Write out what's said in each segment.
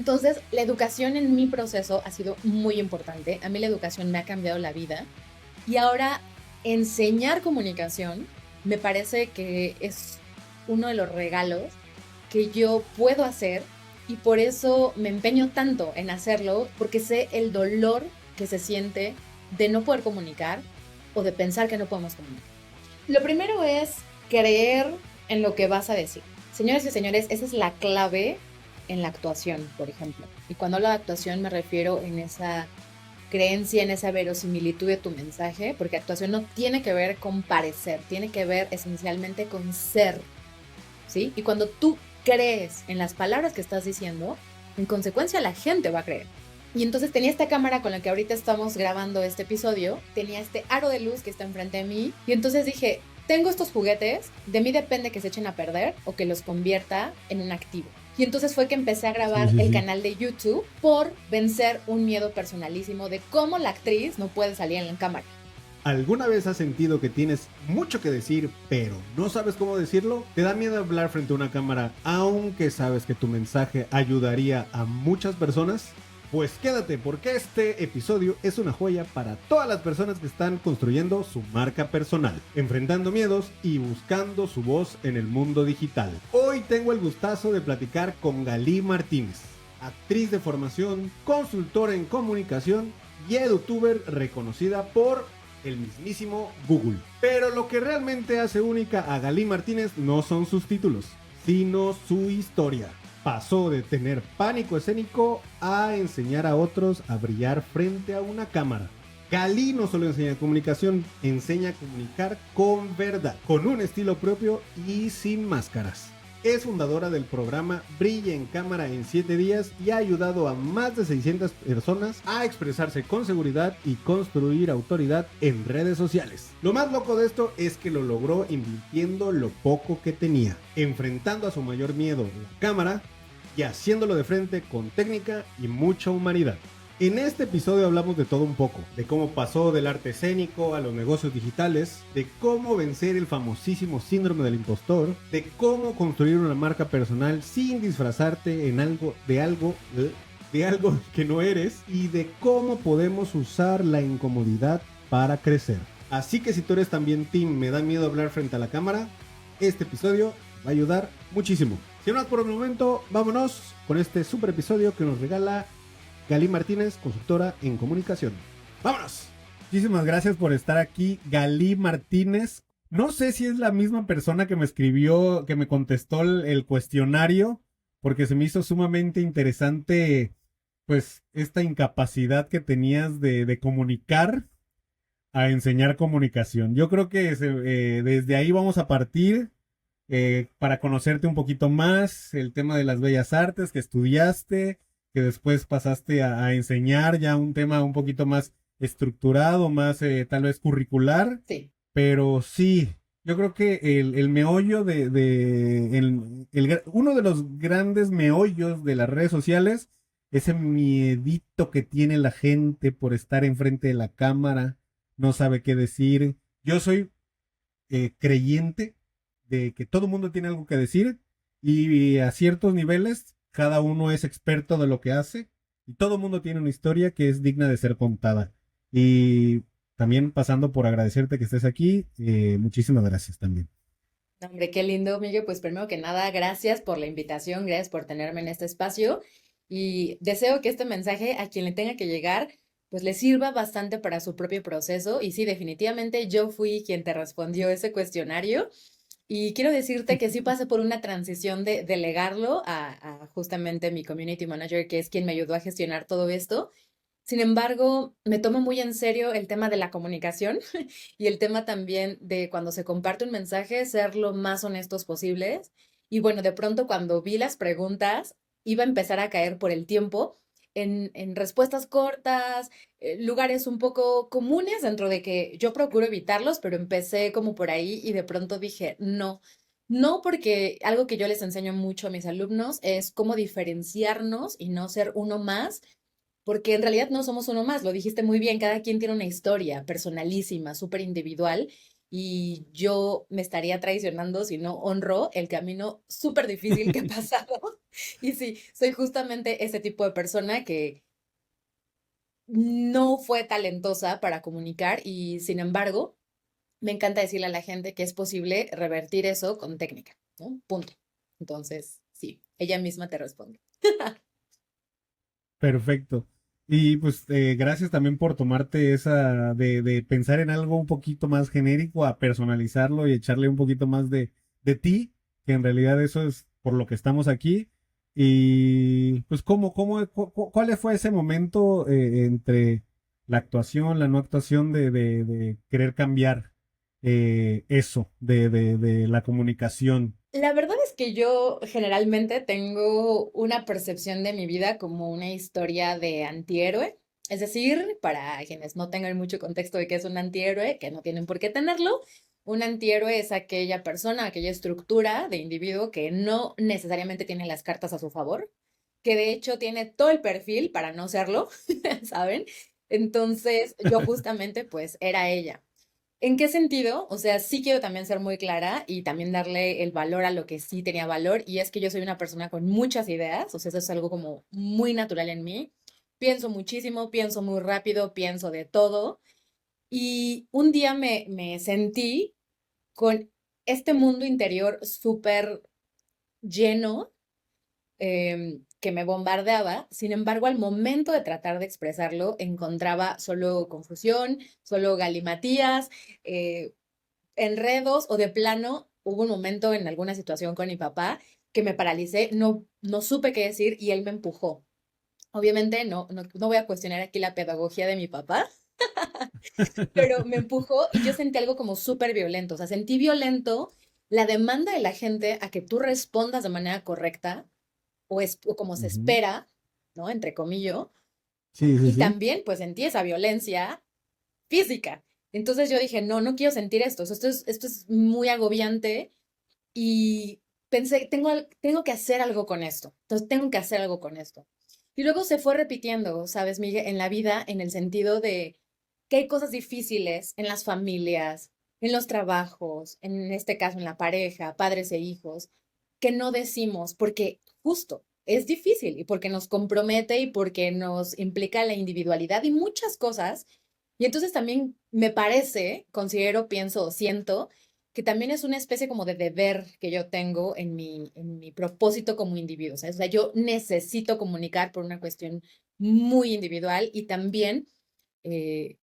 Entonces, la educación en mi proceso ha sido muy importante. A mí la educación me ha cambiado la vida. Y ahora enseñar comunicación me parece que es uno de los regalos que yo puedo hacer y por eso me empeño tanto en hacerlo, porque sé el dolor que se siente de no poder comunicar o de pensar que no podemos comunicar. Lo primero es creer en lo que vas a decir. Señores y señores, esa es la clave en la actuación, por ejemplo. Y cuando hablo de actuación me refiero en esa creencia, en esa verosimilitud de tu mensaje, porque actuación no tiene que ver con parecer, tiene que ver esencialmente con ser, ¿sí? Y cuando tú crees en las palabras que estás diciendo, en consecuencia la gente va a creer. Y entonces tenía esta cámara con la que ahorita estamos grabando este episodio, tenía este aro de luz que está enfrente de mí, y entonces dije, tengo estos juguetes, de mí depende que se echen a perder o que los convierta en un activo. Y entonces fue que empecé a Sí, grabar sí, el sí. canal de YouTube por vencer un miedo personalísimo de cómo la actriz no puede salir en la cámara. ¿Alguna vez has sentido que tienes mucho que decir, pero no sabes cómo decirlo? ¿Te da miedo hablar frente a una cámara, aunque sabes que tu mensaje ayudaría a muchas personas? Pues quédate, porque este episodio es una joya para todas las personas que están construyendo su marca personal, enfrentando miedos y buscando su voz en el mundo digital. Hoy tengo el gustazo de platicar con Galí Martínez, actriz de formación, consultora en comunicación y edutuber reconocida por el mismísimo Google. Pero lo que realmente hace única a Galí Martínez no son sus títulos, sino su historia. Pasó de tener pánico escénico a enseñar a otros a brillar frente a una cámara. Galí no solo enseña comunicación, enseña a comunicar con verdad, con un estilo propio y sin máscaras. Es fundadora del programa Brilla en Cámara en 7 días y ha ayudado a más de 600 personas a expresarse con seguridad y construir autoridad en redes sociales. Lo más loco de esto es que lo logró invirtiendo lo poco que tenía, enfrentando a su mayor miedo, la cámara, y haciéndolo de frente con técnica y mucha humanidad. En este episodio hablamos de todo un poco, de cómo pasó del arte escénico a los negocios digitales, de cómo vencer el famosísimo síndrome del impostor, de cómo construir una marca personal sin disfrazarte en de algo que no eres, y de cómo podemos usar la incomodidad para crecer. Así que si tú eres también team me da miedo hablar frente a la cámara, este episodio va a ayudar muchísimo. Sin más por el momento, vámonos con este super episodio que nos regala Galí Martínez, consultora en comunicación. ¡Vámonos! Muchísimas gracias por estar aquí, Galí Martínez. No sé si es la misma persona que me escribió, que me contestó el cuestionario, porque se me hizo sumamente interesante, pues, esta incapacidad que tenías de comunicar a enseñar comunicación. Yo creo que desde ahí vamos a partir para conocerte un poquito más, el tema de las bellas artes que estudiaste, que después pasaste a enseñar ya un tema un poquito más estructurado, más tal vez curricular, Sí. pero sí, yo creo que el meollo uno de los grandes meollos de las redes sociales, ese miedito que tiene la gente por estar enfrente de la cámara, no sabe qué decir. Yo soy creyente de que todo el mundo tiene algo que decir y a ciertos niveles cada uno es experto de lo que hace y todo el mundo tiene una historia que es digna de ser contada. Y también pasando por agradecerte que estés aquí, muchísimas gracias también. Hombre, qué lindo, Miguel. Pues primero que nada, gracias por la invitación, gracias por tenerme en este espacio y deseo que este mensaje a quien le tenga que llegar, pues le sirva bastante para su propio proceso. Y sí, definitivamente yo fui quien te respondió ese cuestionario y quiero decirte que sí pasé por una transición de delegarlo a justamente mi community manager, que es quien me ayudó a gestionar todo esto. Sin embargo, me tomo muy en serio el tema de la comunicación y el tema también de cuando se comparte un mensaje, ser lo más honestos posibles. Y bueno, de pronto cuando vi las preguntas, iba a empezar a caer por el tiempo en respuestas cortas, lugares un poco comunes dentro de que yo procuro evitarlos, pero empecé como por ahí y de pronto dije, no, no porque algo que yo les enseño mucho a mis alumnos es cómo diferenciarnos y no ser uno más porque en realidad no somos uno más, lo dijiste muy bien, cada quien tiene una historia personalísima, súper individual, y yo me estaría traicionando si no honro el camino súper difícil que he pasado. Y sí, soy justamente ese tipo de persona que no fue talentosa para comunicar y sin embargo, me encanta decirle a la gente que es posible revertir eso con técnica, ¿no? Punto. Entonces, sí, ella misma te responde. Perfecto. Y pues gracias también por tomarte esa de pensar en algo un poquito más genérico a personalizarlo y echarle un poquito más de ti, que en realidad eso es por lo que estamos aquí. Y pues ¿cuál fue ese momento entre la actuación, la no actuación de querer cambiar eso de la comunicación? La verdad es que yo generalmente tengo una percepción de mi vida como una historia de antihéroe. Es decir, para quienes no tengan mucho contexto de qué es un antihéroe, que no tienen por qué tenerlo, un antihéroe es aquella persona, aquella estructura de individuo que no necesariamente tiene las cartas a su favor, que de hecho tiene todo el perfil para no serlo, ¿saben? Entonces, yo justamente pues era ella. ¿En qué sentido? O sea, sí quiero también ser muy clara y también darle el valor a lo que sí tenía valor, y es que yo soy una persona con muchas ideas, o sea, eso es algo como muy natural en mí. Pienso muchísimo, pienso muy rápido, pienso de todo, y un día me sentí con este mundo interior súper lleno, que me bombardeaba. Sin embargo, al momento de tratar de expresarlo, encontraba solo confusión, solo galimatías, eh, enredos o de plano hubo un momento en alguna situación con mi papá que me paralicé, no supe qué decir y él me empujó. Obviamente no voy a cuestionar aquí la pedagogía de mi papá, pero me empujó y yo sentí algo como súper violento. O sea, sentí violento la demanda de la gente a que tú respondas de manera correcta o como se Ujú. espera, ¿no? Entre comillas. Sí, sí, Y sí. también pues sentí esa violencia física. Entonces yo dije, no quiero sentir esto. O sea, esto es muy agobiante y pensé, tengo que hacer algo con esto. Entonces tengo que hacer algo con esto. Y luego se fue repitiendo, ¿sabes, Miguel? En la vida, en el sentido de que hay cosas difíciles en las familias, en los trabajos, en este caso en la pareja, padres e hijos, que no decimos porque justo es difícil y porque nos compromete y porque nos implica la individualidad y muchas cosas. Y entonces también me parece, considero, pienso, siento que también es una especie como de deber que yo tengo en mi propósito como individuo. ¿Sabes? O sea, yo necesito comunicar por una cuestión muy individual y también, eh,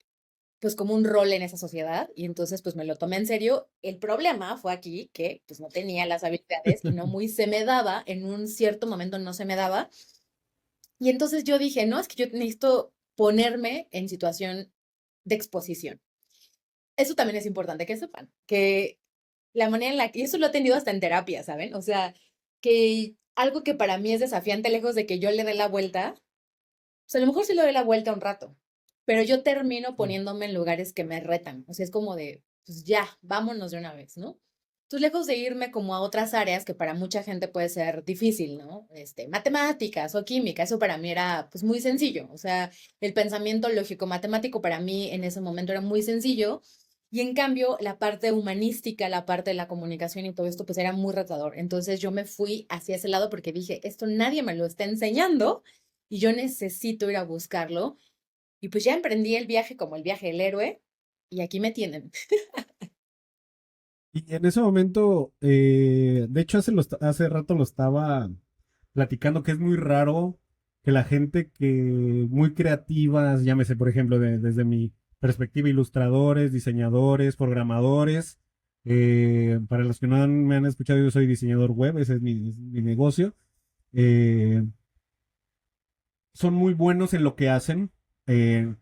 pues, como un rol en esa sociedad. Y entonces, pues, me lo tomé en serio. El problema fue aquí que, pues, no tenía las habilidades y no muy se me daba, en un cierto momento no se me daba. Y entonces yo dije, no, es que yo necesito ponerme en situación de exposición. Eso también es importante que sepan, que la manera en la que y eso lo he tenido hasta en terapia, ¿saben? O sea, que algo que para mí es desafiante, lejos de que yo le dé la vuelta, pues a lo mejor sí le doy la vuelta un rato, pero yo termino poniéndome en lugares que me retan. O sea, es como de, pues ya, vámonos de una vez, ¿no? Entonces, lejos de irme como a otras áreas que para mucha gente puede ser difícil, ¿no? Matemáticas o química, eso para mí era pues muy sencillo. O sea, el pensamiento lógico matemático para mí en ese momento era muy sencillo. Y en cambio, la parte humanística, la parte de la comunicación y todo esto, pues era muy retador. Entonces yo me fui hacia ese lado porque dije, esto nadie me lo está enseñando y yo necesito ir a buscarlo. Y pues ya emprendí el viaje como el viaje del héroe y aquí me tienen. Y en ese momento, de hecho hace rato lo estaba platicando que es muy raro que la gente que muy creativas, llámese por ejemplo desde mi perspectiva, ilustradores, diseñadores, programadores, para los que me han escuchado, yo soy diseñador web, ese es mi negocio, eh, son muy buenos en lo que hacen, eh,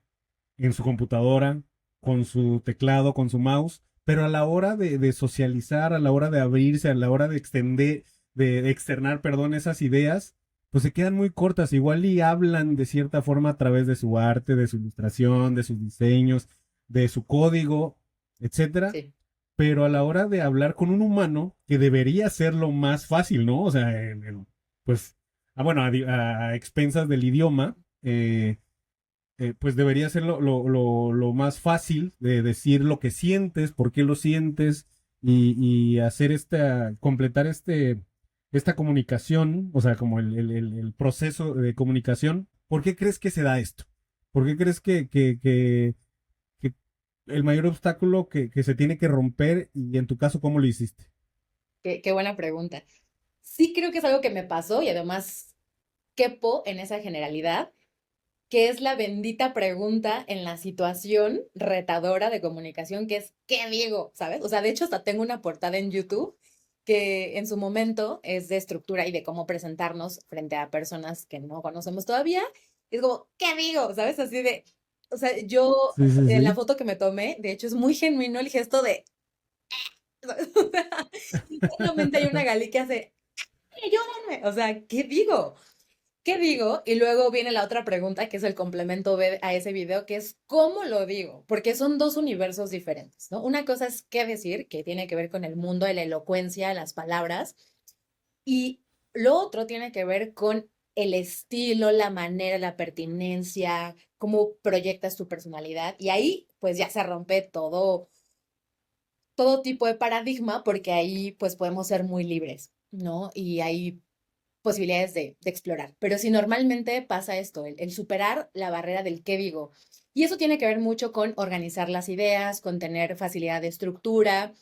en su computadora, con su teclado, con su mouse, pero a la hora de socializar, a la hora de abrirse, a la hora de extender, de externar, perdón, esas ideas, pues se quedan muy cortas, igual y hablan de cierta forma a través de su arte, de su ilustración, de sus diseños, de su código, etcétera, Sí. pero a la hora de hablar con un humano, que debería ser lo más fácil, ¿no? O sea, pues, bueno, a expensas del idioma, pues debería ser lo más fácil de decir lo que sientes, por qué lo sientes y hacer completar esta comunicación, o sea, como el proceso de comunicación. ¿Por qué crees que se da esto? ¿Por qué crees que el mayor obstáculo que se tiene que romper y en tu caso, cómo lo hiciste? Qué buena pregunta. Sí creo que es algo que me pasó y además quepo en esa generalidad, que es la bendita pregunta en la situación retadora de comunicación, que es, ¿qué digo? ¿Sabes? O sea, de hecho, hasta tengo una portada en YouTube que en su momento es de estructura y de cómo presentarnos frente a personas que no conocemos todavía. Es como, ¿qué digo? ¿Sabes? Así de, o sea, yo Sí, sí, en la sí. foto que me tomé, de hecho, es muy genuino el gesto de, ¿sabes? O sea, internamente hay una Gali que hace, ayúdenme. O sea, ¿qué digo? ¿Qué digo? Y luego viene la otra pregunta, que es el complemento B a ese video, que es ¿cómo lo digo? Porque son dos universos diferentes, ¿no? Una cosa es qué decir, que tiene que ver con el mundo de la elocuencia, las palabras, y lo otro tiene que ver con el estilo, la manera, la pertinencia, cómo proyectas tu personalidad. Y ahí, pues ya se rompe todo tipo de paradigma, porque ahí, pues podemos ser muy libres, ¿no? Y ahí posibilidades de explorar. Pero si normalmente pasa esto, el superar la barrera del qué digo. Y eso tiene que ver mucho con organizar las ideas, con tener facilidad de estructura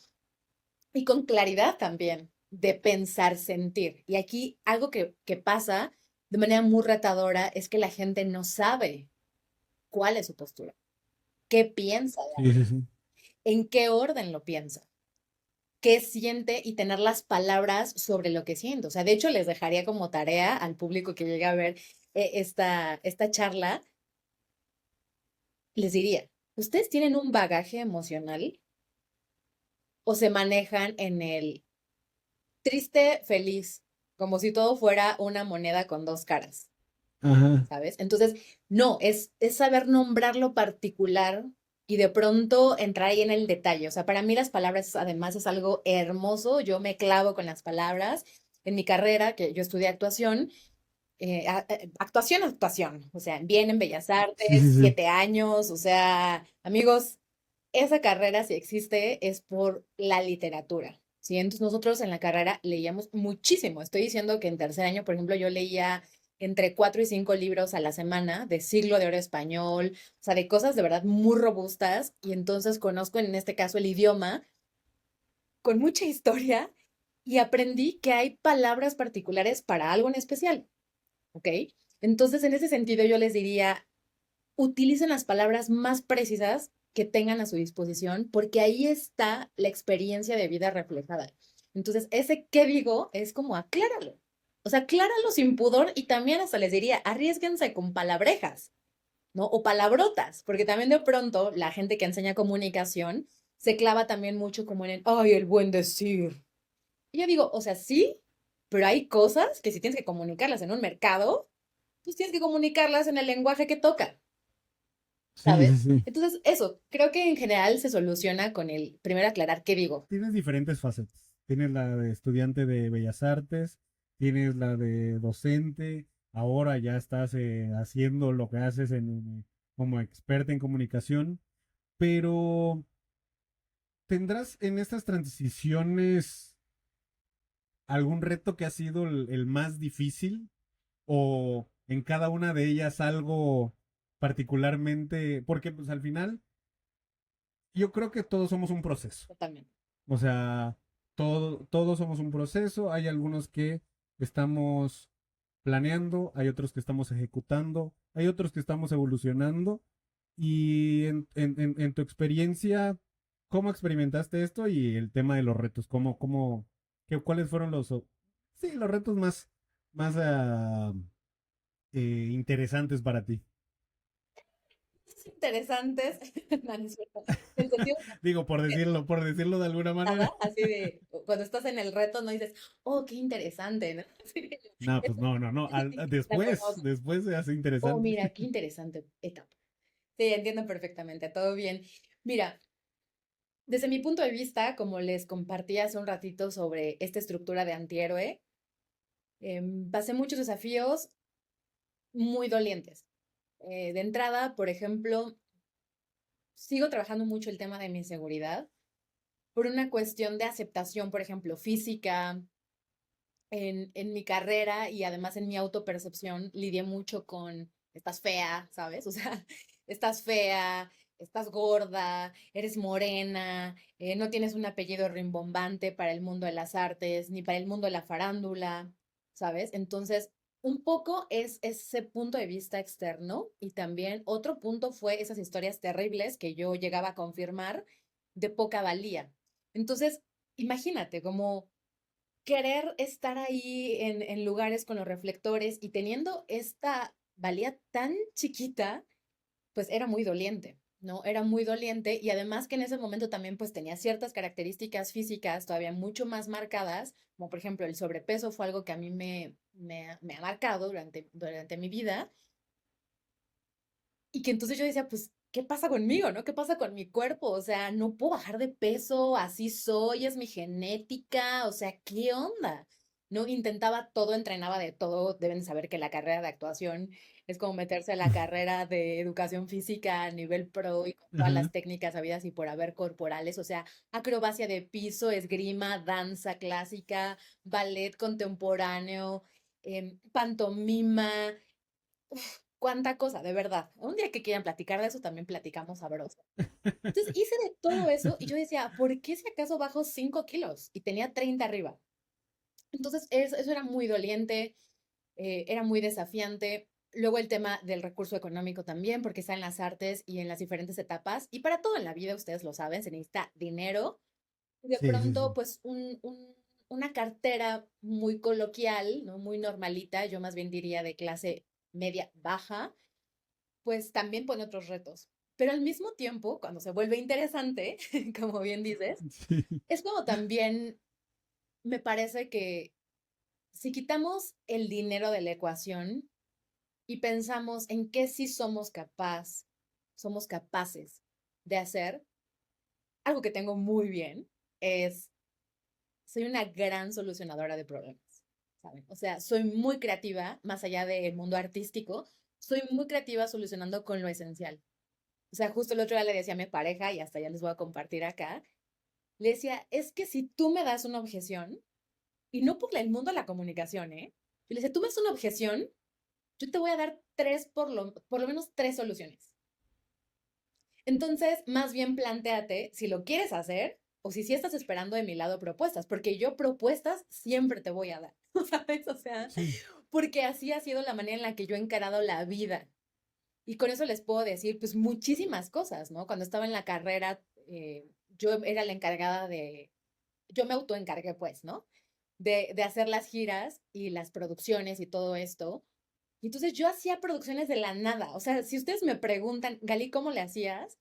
y con claridad también de pensar, sentir. Y aquí algo que pasa de manera muy retadora es que la gente no sabe cuál es su postura, qué piensa, Sí, sí, sí. en qué orden lo piensa, qué siente y tener las palabras sobre lo que siente. O sea, de hecho, les dejaría como tarea al público que llegue a ver esta charla, les diría, ¿ustedes tienen un bagaje emocional o se manejan en el triste, feliz, como si todo fuera una moneda con dos caras? Ajá. ¿Sabes? Entonces, no, es saber nombrar lo particular y de pronto entrar ahí en el detalle. O sea, para mí las palabras además es algo hermoso. Yo me clavo con las palabras. En mi carrera, que yo estudié actuación, actuación, actuación. O sea, bien en Bellas Sí, Artes, sí, sí. 7 años. O sea, amigos, esa carrera, si existe, es por la literatura. ¿Sí? Entonces nosotros en la carrera leíamos muchísimo. Estoy diciendo que en tercer año, por ejemplo, yo leía entre 4 y 5 libros a la semana de siglo de oro español, o sea, de cosas de verdad muy robustas. Y entonces conozco en este caso el idioma con mucha historia y aprendí que hay palabras particulares para algo en especial, ¿ok? Entonces, en ese sentido, yo les diría, utilicen las palabras más precisas que tengan a su disposición, porque ahí está la experiencia de vida reflejada. Entonces, ese qué digo es como acláralo. O sea, acláralo sin pudor y también hasta les diría, arriesguense con palabrejas, ¿no? O palabrotas, porque también de pronto la gente que enseña comunicación se clava también mucho como en el, ay, el buen decir. Y yo digo, o sea, sí, pero hay cosas que si tienes que comunicarlas en un mercado, pues tienes que comunicarlas en el lenguaje que toca. Sí, ¿Sabes? sí, sí. Entonces, eso, creo que en general se soluciona con el primero aclarar qué digo. Tienes diferentes facetas. Tienes la de estudiante de Bellas Artes, tienes la de docente, ahora ya estás haciendo lo que haces como experta en comunicación, pero ¿tendrás en estas transiciones algún reto que ha sido el más difícil o en cada una de ellas algo particularmente, porque pues al final yo creo que todos somos un proceso. Totalmente. O sea, todos somos un proceso. Hay algunos que estamos planeando, hay otros que estamos ejecutando, hay otros que estamos evolucionando. Y en tu experiencia, ¿cómo experimentaste esto y el tema de los retos? ¿Cuáles fueron sí, los retos más interesantes para ti? Interesantes, no, no es cierto. En el sentido Digo, de por decirlo de alguna nada, manera. así de cuando estás en el reto no dices, oh, qué interesante, ¿no? Así de, No, pues esta no, no, no. la Después, conozco. después se hace Oh, interesante. mira, qué interesante etapa. Sí, entiendo perfectamente, todo bien. Mira, desde mi punto de vista, como les compartí hace un ratito sobre esta estructura de antihéroe, pasé muchos desafíos muy dolientes. De entrada, por ejemplo, sigo trabajando mucho el tema de mi inseguridad por una cuestión de aceptación, por ejemplo, física. En mi carrera y además en mi autopercepción lidié mucho con, estás fea, ¿sabes? O sea, estás fea, estás gorda, eres morena, no tienes un apellido rimbombante para el mundo de las artes, ni para el mundo de la farándula, ¿sabes? Entonces, un poco es ese punto de vista externo y también otro punto fue esas historias terribles que yo llegaba a confirmar de poca valía. Entonces, imagínate, como querer estar ahí en lugares con los reflectores y teniendo esta valía tan chiquita, pues era muy doliente, ¿no? Era muy doliente y además que en ese momento también pues tenía ciertas características físicas todavía mucho más marcadas, como por ejemplo el sobrepeso fue algo que a mí me ha marcado durante mi vida y que entonces yo decía, pues, ¿qué pasa conmigo, no? ¿Qué pasa con mi cuerpo? O sea, no puedo bajar de peso, así soy, es mi genética, o sea, ¿qué onda? No intentaba todo, entrenaba de todo. Deben saber que la carrera de actuación es como meterse a la carrera de educación física a nivel pro y con todas Ajá. las técnicas habidas y por haber corporales, o sea, acrobacia de piso, esgrima, danza clásica, ballet contemporáneo, pantomima, cuánta cosa, de verdad. Un día que quieran platicar de eso, también platicamos sabroso. Entonces hice de todo eso y yo decía, ¿por qué si acaso bajo 5 kilos? Y tenía 30 arriba. Entonces eso era muy doliente, era muy desafiante. Luego el tema del recurso económico también, porque está en las artes y en las diferentes etapas. Y para todo en la vida, ustedes lo saben, se necesita dinero. Y de Sí, sí, pronto, sí. pues una cartera muy coloquial, ¿no? Muy normalita, yo más bien diría de clase media baja, pues también pone otros retos. Pero al mismo tiempo, cuando se vuelve interesante, como bien dices, Sí. es como también me parece que si quitamos el dinero de la ecuación y pensamos en qué sí somos capaces de hacer, algo que tengo muy bien es, soy una gran solucionadora de problemas, ¿saben? O sea, soy muy creativa, más allá del mundo artístico, soy muy creativa solucionando con lo esencial. O sea, justo el otro día le decía a mi pareja, y hasta ya les voy a compartir acá, le decía, es que si tú me das una objeción, y no por el mundo de la comunicación, ¿eh? Yo le decía, tú me das una objeción, yo te voy a dar por lo menos tres soluciones. Entonces, más bien plantéate si lo quieres hacer o si sí estás esperando de mi lado propuestas, porque yo propuestas siempre te voy a dar, ¿sabes? O sea, Sí. porque así ha sido la manera en la que yo he encarado la vida. Y con eso les puedo decir, pues, muchísimas cosas, ¿no? Cuando estaba en la carrera, yo era la encargada yo me autoencargué, pues, ¿no? De hacer las giras y las producciones y todo esto. Y entonces yo hacía producciones de la nada. O sea, si ustedes me preguntan, Gali, ¿cómo le hacías?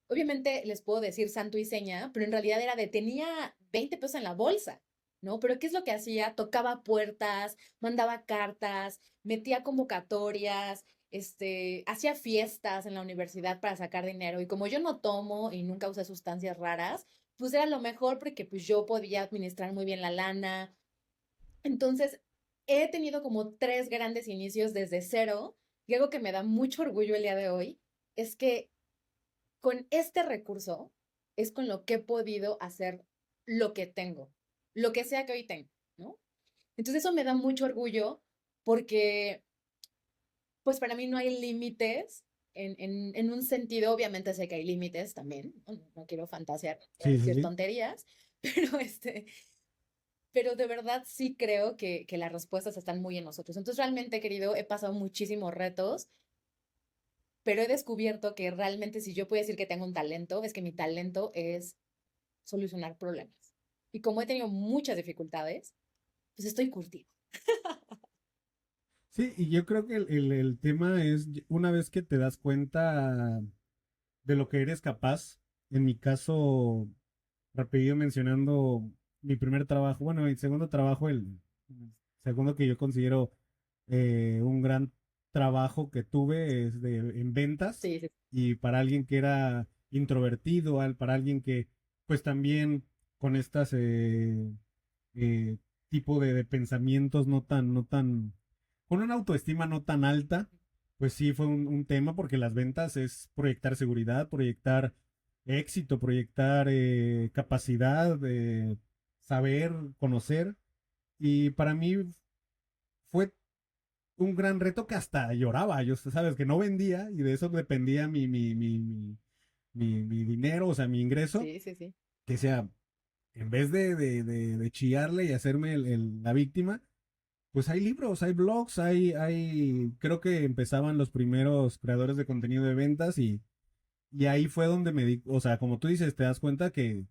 Obviamente les puedo decir santo y seña, pero en realidad era de tenía 20 pesos en la bolsa, ¿no? Pero ¿qué es lo que hacía? Tocaba puertas, mandaba cartas, metía convocatorias, hacía fiestas en la universidad para sacar dinero. Y como yo no tomo y nunca usé sustancias raras, pues era lo mejor porque pues yo podía administrar muy bien la lana. Entonces, he tenido como tres grandes inicios desde cero y algo que me da mucho orgullo el día de hoy es que con este recurso es con lo que he podido hacer lo que tengo, lo que sea que hoy tengo, ¿no? Entonces eso me da mucho orgullo porque pues para mí no hay límites en un sentido, obviamente sé que hay límites también, no quiero fantasear, Sí, sí, decir sí. tonterías, pero pero de verdad sí creo que las respuestas están muy en nosotros. Entonces realmente, querido, he pasado muchísimos retos, pero he descubierto que realmente si yo puedo decir que tengo un talento, es que mi talento es solucionar problemas. Y como he tenido muchas dificultades, pues estoy curtido. Sí, y yo creo que el tema es una vez que te das cuenta de lo que eres capaz. En mi caso, rapidito mencionando mi primer trabajo, bueno, mi segundo trabajo, el segundo que yo considero un gran trabajo que tuve es en ventas Sí, sí. y para alguien que era introvertido, para alguien que pues también con estas eh, tipo de pensamientos no tan, con una autoestima no tan alta, Pues sí, fue un tema porque las ventas es proyectar seguridad, proyectar éxito, proyectar capacidad, saber, conocer. Y para mí fue un gran reto que hasta lloraba. Yo, sabes, que no vendía y de eso dependía mi dinero, o sea, mi ingreso. Sí, sí, sí. Que sea, en vez de chillarle y hacerme la víctima, pues hay libros, hay blogs, creo que empezaban los primeros creadores de contenido de ventas y ahí fue donde me di, o sea, como tú dices, te das cuenta que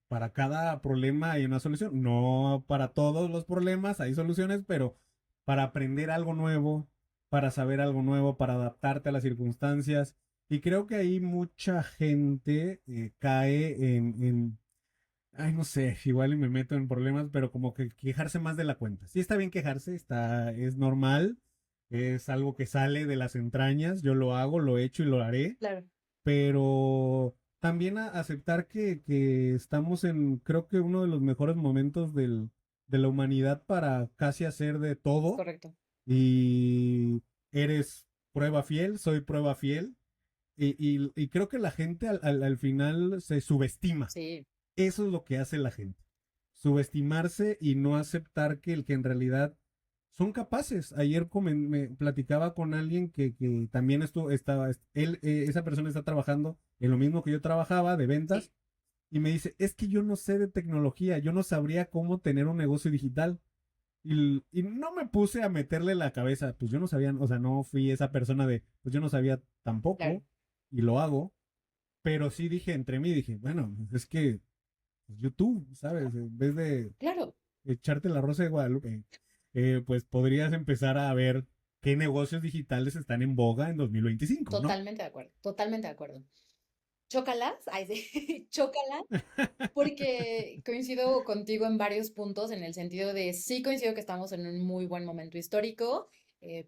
para cada problema hay una solución. No para todos los problemas hay soluciones, pero para aprender algo nuevo, para saber algo nuevo, para adaptarte a las circunstancias. Y creo que ahí mucha gente cae ay, no sé, igual y me meto en problemas, pero como que quejarse más de la cuenta. Sí está bien quejarse, es normal, es algo que sale de las entrañas, yo lo hago, lo he hecho y lo haré, Claro, pero también aceptar que estamos en, creo que uno de los mejores momentos de la humanidad para casi hacer de es todo correcto. y eres prueba fiel, soy prueba fiel y creo que la gente al final se subestima. Sí, Eso es lo que hace la gente. Subestimarse y no aceptar que en realidad son capaces. Ayer me platicaba con alguien que también esa persona está trabajando en lo mismo que yo trabajaba, de sí, ventas, y me dice, es que yo no sé de tecnología, yo no sabría cómo tener un negocio digital. Y no me puse a meterle la cabeza, pues yo no sabía, o sea, no fui esa persona de, pues yo no sabía claro, tampoco, y lo hago, pero sí dije entre mí, dije, bueno, es que YouTube, ¿sabes? En vez de claro. echarte la rosa de Guadalupe, pues podrías empezar a ver qué negocios digitales están en boga en 2025, ¿no? Totalmente de acuerdo, totalmente de acuerdo. Chócalas, ay, sí, chócalas, porque coincido contigo en varios puntos, en el sentido de sí coincido que estamos en un muy buen momento histórico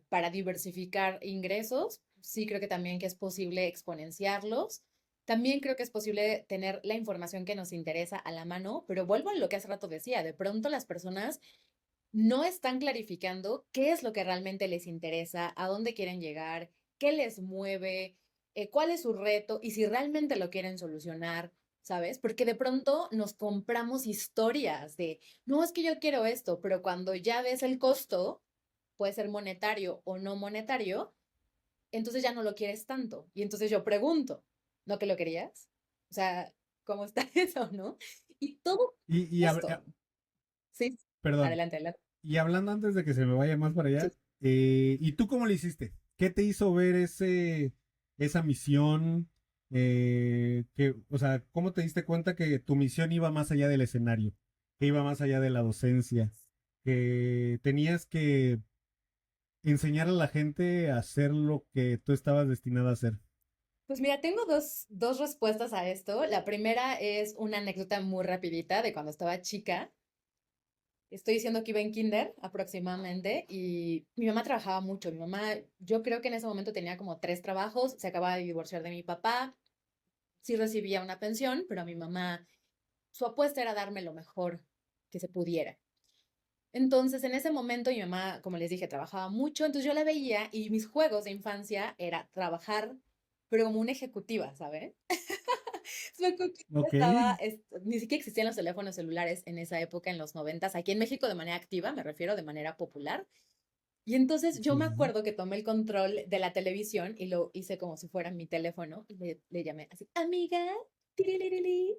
para diversificar ingresos. Sí creo que también que es posible exponenciarlos. También creo que es posible tener la información que nos interesa a la mano, pero vuelvo a lo que hace rato decía, de pronto las personas no están clarificando qué es lo que realmente les interesa, a dónde quieren llegar, qué les mueve, cuál es su reto y si realmente lo quieren solucionar, ¿sabes? Porque de pronto nos compramos historias de, no es que yo quiero esto, pero cuando ya ves el costo, puede ser monetario o no monetario, entonces ya no lo quieres tanto. Y entonces yo pregunto, ¿no que lo querías? O sea, ¿cómo está eso, no? Y todo Y, esto, sí, perdón, adelante, adelante. y hablando antes de que se me vaya más para allá, Sí. ¿y tú cómo le hiciste? ¿Qué te hizo ver esa misión? O sea, ¿cómo te diste cuenta que tu misión iba más allá del escenario? Que iba más allá de la docencia, que tenías que enseñar a la gente a hacer lo que tú estabas destinada a hacer. Pues mira, tengo dos respuestas a esto. La primera es una anécdota muy rapidita de cuando estaba chica. Estoy diciendo que iba en kinder aproximadamente y mi mamá trabajaba mucho. Mi mamá, yo creo que en ese momento tenía como tres trabajos, se acababa de divorciar de mi papá, sí recibía una pensión, pero a mi mamá, su apuesta era darme lo mejor que se pudiera. Entonces, en ese momento mi mamá, como les dije, trabajaba mucho, entonces yo la veía y mis juegos de infancia era trabajar, pero como una ejecutiva, ¿sabes? Me acuerdo que yo Ok. estaba, ni siquiera existían los teléfonos celulares en esa época, en los noventas, aquí en México de manera activa, me refiero de manera popular. Y entonces yo me Sí, sí, sí. acuerdo que tomé el control de la televisión y lo hice como si fuera mi teléfono y le llamé así, amiga, tirilirili,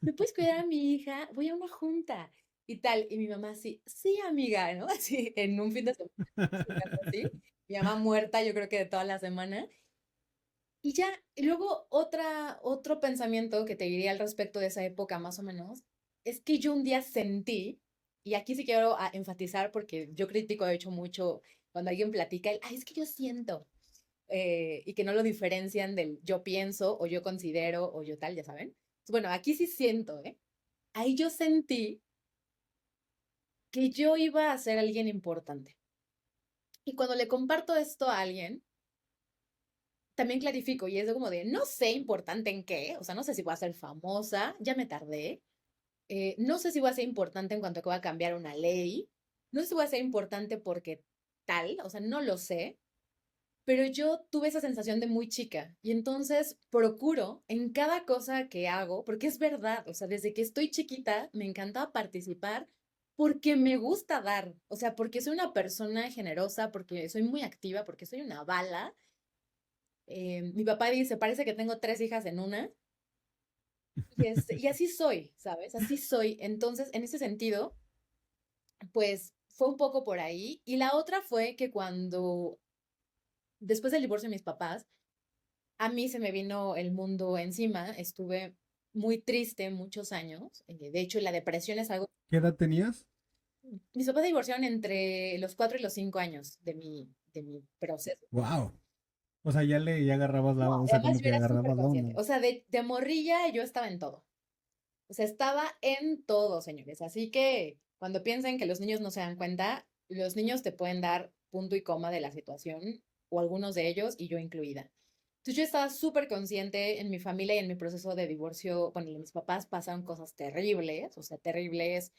¿me puedes cuidar a mi hija? Voy a una junta y tal. Y mi mamá así, sí, amiga, ¿no? Así, en un fin de semana, explicando así. Mi mamá muerta, yo creo que de toda la semana. Y ya, y luego otro pensamiento que te diría al respecto de esa época más o menos, es que yo un día sentí, y aquí sí quiero enfatizar porque yo critico de hecho mucho cuando alguien platica, ay, es que yo siento, y que no lo diferencian del yo pienso o yo considero o yo tal, ya saben. Bueno, aquí sí siento, ¿eh? Ahí yo sentí que yo iba a ser alguien importante. Y cuando le comparto esto a alguien, también clarifico y es como de, no sé importante en qué, o sea, no sé si voy a ser famosa, ya me tardé, no sé si voy a ser importante en cuanto a que voy a cambiar una ley, no sé si voy a ser importante porque tal, o sea, no lo sé, pero yo tuve esa sensación de muy chica y entonces procuro en cada cosa que hago, porque es verdad, o sea, desde que estoy chiquita me encantaba participar porque me gusta dar, o sea, porque soy una persona generosa, porque soy muy activa, porque soy una bala. Mi papá dice, parece que tengo tres hijas en una. Y así soy, ¿sabes? Así soy. Entonces, en ese sentido, pues fue un poco por ahí. Y la otra fue que cuando, después del divorcio de mis papás, a mí se me vino el mundo encima. Estuve muy triste muchos años. De hecho, la depresión es algo... ¿Qué edad tenías? Mis papás se divorciaron entre los 4 y los 5 años de mi proceso. Wow. O sea, ya agarrabas la, No, o sea, además como yo que era súper agarrabas la onda. consciente. O sea, de morrilla yo estaba en todo. O sea, estaba en todo, señores. Así que cuando piensen que los niños no se dan cuenta, los niños te pueden dar punto y coma de la situación, o algunos de ellos, y yo incluida. Entonces yo estaba súper consciente en mi familia y en mi proceso de divorcio. Bueno, mis papás pasaron cosas terribles, o sea, terribles,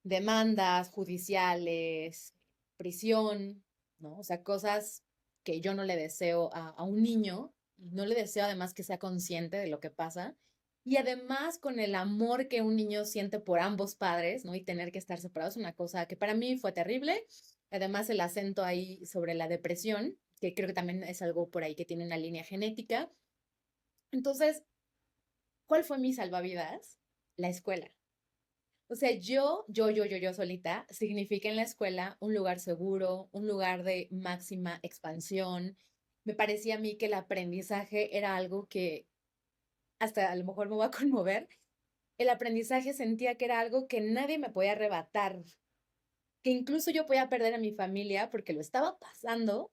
demandas judiciales, prisión, ¿no? O sea, cosas que yo no le deseo a un niño, y no le deseo además que sea consciente de lo que pasa. Y además con el amor que un niño siente por ambos padres, ¿no? Y tener que estar separados, una cosa que para mí fue terrible. Además el acento ahí sobre la depresión, que creo que también es algo por ahí que tiene una línea genética. Entonces, ¿cuál fue mi salvavidas? La escuela. O sea, yo solita, significa en la escuela un lugar seguro, un lugar de máxima expansión. Me parecía a mí que el aprendizaje era algo que, hasta a lo mejor me va a conmover, el aprendizaje sentía que era algo que nadie me podía arrebatar, que incluso yo podía perder a mi familia porque lo estaba pasando,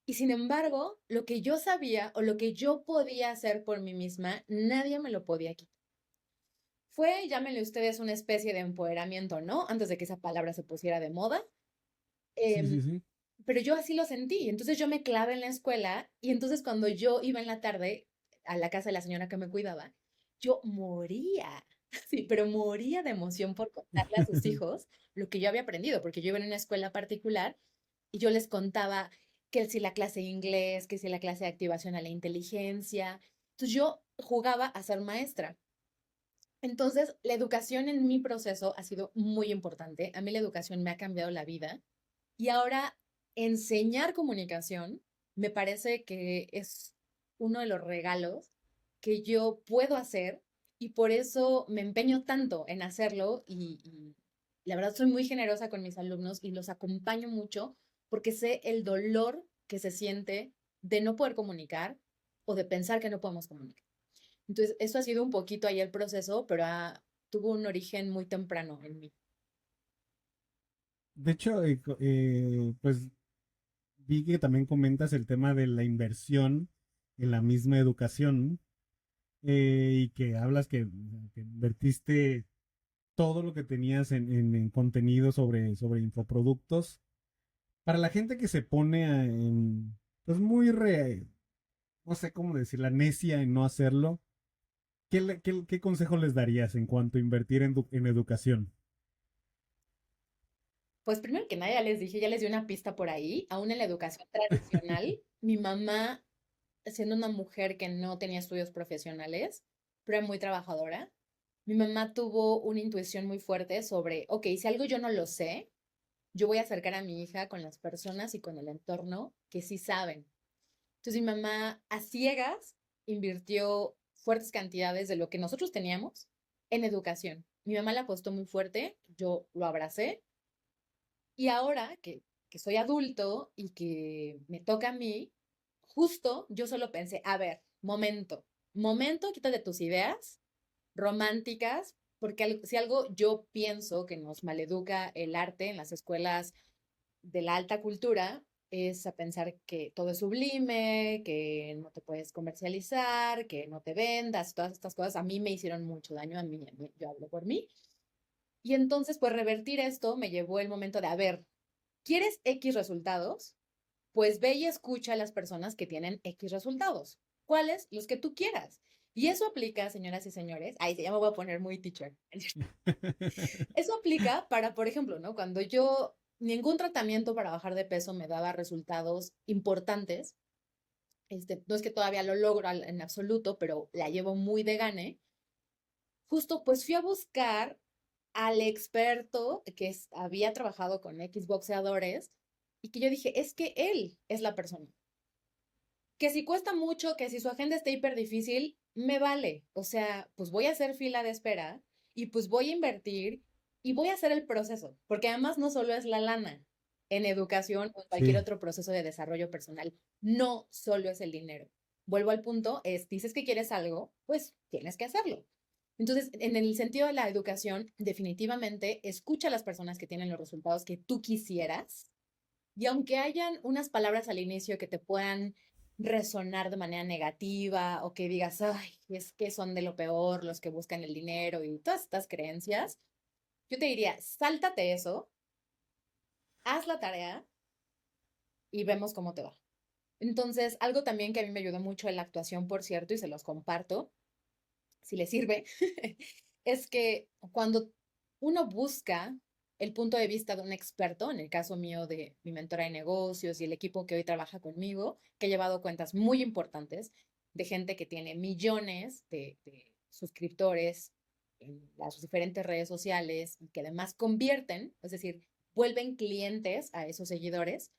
y sin embargo, lo que yo sabía o lo que yo podía hacer por mí misma, nadie me lo podía quitar. Fue, llámenle ustedes, una especie de empoderamiento, ¿no? Antes de que esa palabra se pusiera de moda. Sí, Em, sí, sí. pero yo así lo sentí. Entonces yo me clavé en la escuela y entonces cuando yo iba en la tarde a la casa de la señora que me cuidaba, yo moría, sí, pero moría de emoción por contarle a sus hijos lo que yo había aprendido, porque yo iba en una escuela particular y yo les contaba que si la clase de inglés, que si la clase de activación a la inteligencia. Entonces yo jugaba a ser maestra. Entonces, la educación en mi proceso ha sido muy importante. A mí la educación me ha cambiado la vida y ahora enseñar comunicación me parece que es uno de los regalos que yo puedo hacer y por eso me empeño tanto en hacerlo y la verdad soy muy generosa con mis alumnos y los acompaño mucho porque sé el dolor que se siente de no poder comunicar o de pensar que no podemos comunicar. Entonces, eso ha sido un poquito ahí el proceso, pero tuvo un origen muy temprano en mí. De hecho, pues vi que también comentas el tema de la inversión en la misma educación, y que hablas que invertiste todo lo que tenías en contenido sobre infoproductos. Para la gente que se pone pues muy no sé cómo decir, la necia en no hacerlo, ¿qué consejo les darías en cuanto a invertir en educación? Pues primero que nada, ya les dije, ya les di una pista por ahí, aún en la educación tradicional, mi mamá, siendo una mujer que no tenía estudios profesionales, pero era muy trabajadora, mi mamá tuvo una intuición muy fuerte sobre, ok, si algo yo no lo sé, yo voy a acercar a mi hija con las personas y con el entorno que sí saben. Entonces mi mamá a ciegas invirtió fuertes cantidades de lo que nosotros teníamos en educación. Mi mamá la apostó muy fuerte, yo lo abracé y ahora que soy adulto y que me toca a mí, justo yo solo pensé, a ver, momento, quítate tus ideas románticas, porque si algo yo pienso que nos maleduca el arte en las escuelas de la alta cultura es a pensar que todo es sublime, que no te puedes comercializar, que no te vendas, todas estas cosas a mí me hicieron mucho daño, yo hablo por mí. Y entonces, pues revertir esto me llevó el momento de, a ver, ¿quieres X resultados? Pues ve y escucha a las personas que tienen X resultados. ¿Cuáles? Los que tú quieras. Y eso aplica, señoras y señores, ahí ya me voy a poner muy teacher. Eso aplica para, por ejemplo, ¿no? Cuando yo ningún tratamiento para bajar de peso me daba resultados importantes. No es que todavía lo logro en absoluto, pero la llevo muy de gane. Justo pues fui a buscar al experto que había trabajado con X boxeadores y que yo dije, es que él es la persona. Que si cuesta mucho, que si su agenda está hiper difícil, me vale. O sea, pues voy a hacer fila de espera y pues voy a invertir y voy a hacer el proceso, porque además no solo es la lana en educación o en cualquier Sí. otro proceso de desarrollo personal, no solo es el dinero. Vuelvo al punto, dices que quieres algo, pues tienes que hacerlo. Entonces, en el sentido de la educación, definitivamente escucha a las personas que tienen los resultados que tú quisieras y aunque hayan unas palabras al inicio que te puedan resonar de manera negativa o que digas, ay, es que son de lo peor los que buscan el dinero y todas estas creencias, yo te diría, sáltate eso, haz la tarea y vemos cómo te va. Entonces, algo también que a mí me ayudó mucho en la actuación, por cierto, y se los comparto, si les sirve, es que cuando uno busca el punto de vista de un experto, en el caso mío de mi mentora de negocios y el equipo que hoy trabaja conmigo, que he llevado cuentas muy importantes de gente que tiene millones de suscriptores en las diferentes redes sociales y que además convierten, es decir, vuelven clientes a esos seguidores.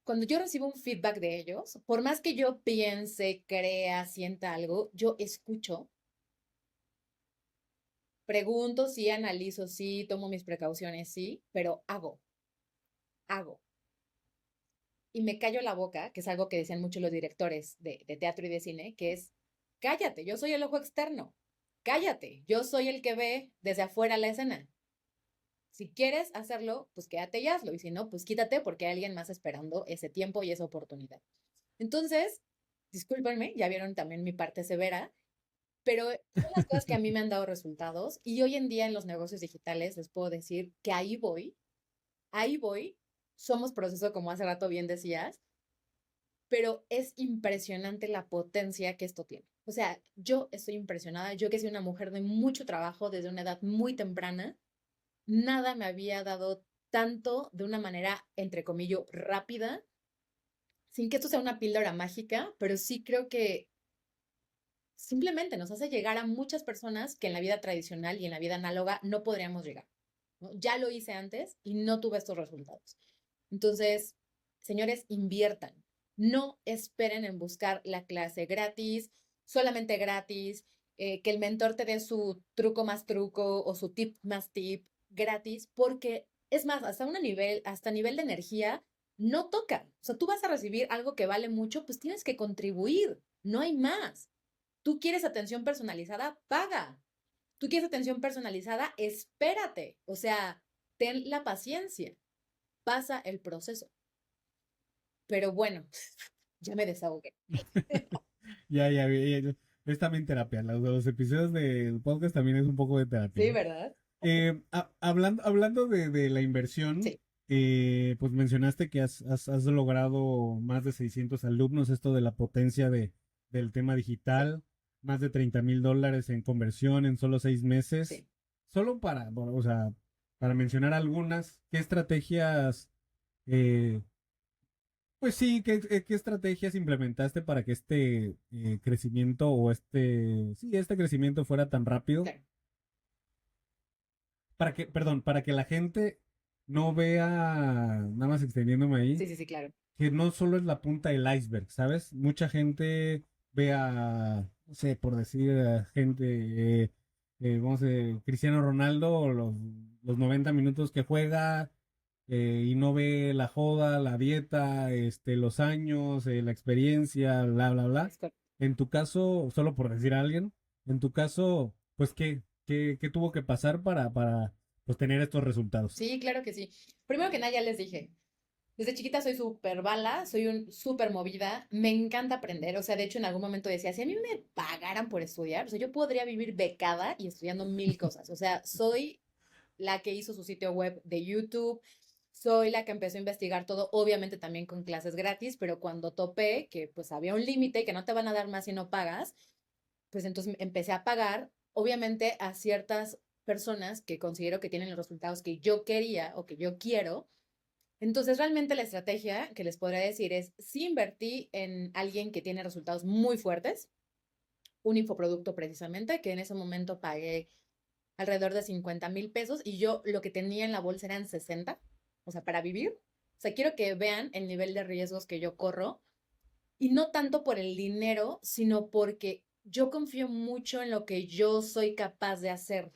Cuando yo recibo un feedback de ellos, por más que yo piense, crea, sienta algo, yo escucho, pregunto, sí, analizo, sí, tomo mis precauciones, sí, pero hago. Y me callo la boca, que es algo que decían mucho los directores de teatro y de cine, que es, cállate, yo soy el ojo externo, cállate, yo soy el que ve desde afuera la escena. Si quieres hacerlo, pues quédate y hazlo, y si no, pues quítate porque hay alguien más esperando ese tiempo y esa oportunidad. Entonces, discúlpenme, ya vieron también mi parte severa, pero son las cosas que a mí me han dado resultados y hoy en día en los negocios digitales les puedo decir que ahí voy, somos proceso como hace rato bien decías, pero es impresionante la potencia que esto tiene. O sea, yo estoy impresionada, yo que soy una mujer de mucho trabajo desde una edad muy temprana, nada me había dado tanto de una manera, entre comillas, rápida, sin que esto sea una píldora mágica, pero sí creo que simplemente nos hace llegar a muchas personas que en la vida tradicional y en la vida análoga no podríamos llegar, ¿no? Ya lo hice antes y no tuve estos resultados. Entonces, señores, inviertan. No esperen en buscar la clase gratis, solamente gratis, que el mentor te dé su truco más truco o su tip más tip gratis, porque es más, hasta nivel de energía, no toca. O sea, tú vas a recibir algo que vale mucho, pues tienes que contribuir, no hay más. Tú quieres atención personalizada, paga. Tú quieres atención personalizada, espérate. O sea, ten la paciencia, pasa el proceso. Pero bueno, ya me desahogué. Ya. Es también terapia. Los episodios de podcast también es un poco de terapia. Sí, ¿verdad? Hablando de la inversión, Sí, pues mencionaste que has logrado más de 600 alumnos, esto de la potencia del tema sí, digital, más de $30,000 en conversión en solo 6 meses. sí. Solo bueno, o sea, para mencionar algunas, ¿qué estrategias, eh, pues sí, qué estrategias implementaste para que este crecimiento o este crecimiento fuera tan rápido? Claro. Para que la gente no vea, nada más extendiéndome ahí, Sí, sí, sí, claro. que no solo es la punta del iceberg, ¿sabes? Mucha gente ve a, no sé, por decir a gente, vamos a decir, Cristiano Ronaldo, los 90 minutos que juega, y no ve la joda, la dieta, los años, la experiencia, bla, bla, bla. Es correcto. En tu caso, solo por decir a alguien, en tu caso, pues, ¿qué tuvo que pasar para pues, tener estos resultados? Sí, claro que sí. Primero que nada, ya les dije, desde chiquita soy súper bala, soy un súper movida, me encanta aprender. O sea, de hecho, en algún momento decía, si a mí me pagaran por estudiar, o sea, yo podría vivir becada y estudiando mil cosas. O sea, soy la que hizo su sitio web de YouTube, soy la que empezó a investigar todo, obviamente también con clases gratis, pero cuando topé que pues había un límite, que no te van a dar más si no pagas, pues entonces empecé a pagar, obviamente a ciertas personas que considero que tienen los resultados que yo quería o que yo quiero. Entonces, realmente la estrategia que les podría decir es, sí invertí en alguien que tiene resultados muy fuertes, un infoproducto precisamente, que en ese momento pagué alrededor de 50,000 pesos y yo lo que tenía en la bolsa eran 60, o sea, para vivir. O sea, quiero que vean el nivel de riesgos que yo corro y no tanto por el dinero, sino porque yo confío mucho en lo que yo soy capaz de hacer.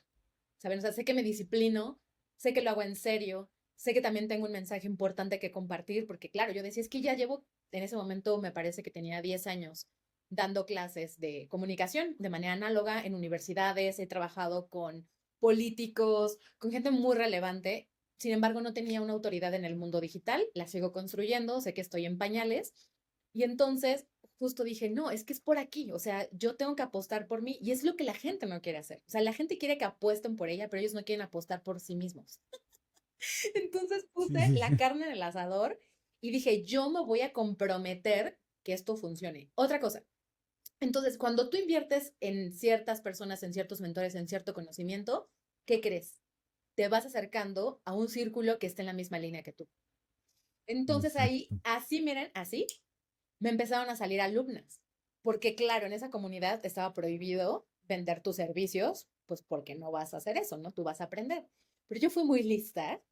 ¿Saben? O sea, sé que me disciplino, sé que lo hago en serio, sé que también tengo un mensaje importante que compartir, porque claro, yo decía, es que ya llevo, en ese momento me parece que tenía 10 años dando clases de comunicación de manera análoga en universidades, he trabajado con políticos, con gente muy relevante. Sin embargo, no tenía una autoridad en el mundo digital, la sigo construyendo, sé que estoy en pañales. Y entonces justo dije, no, es que es por aquí, o sea, yo tengo que apostar por mí y es lo que la gente no quiere hacer. O sea, la gente quiere que apuesten por ella, pero ellos no quieren apostar por sí mismos. Entonces Sí, puse sí, la sí. carne en el asador y dije, yo me voy a comprometer que esto funcione. Otra cosa, entonces, cuando tú inviertes en ciertas personas, en ciertos mentores, en cierto conocimiento, ¿qué crees? Te vas acercando a un círculo que esté en la misma línea que tú. Entonces ahí, Exacto. así, miren, así, me empezaron a salir alumnas, porque claro, en esa comunidad estaba prohibido vender tus servicios, pues porque no vas a hacer eso, ¿no? Tú vas a aprender. Pero yo fui muy lista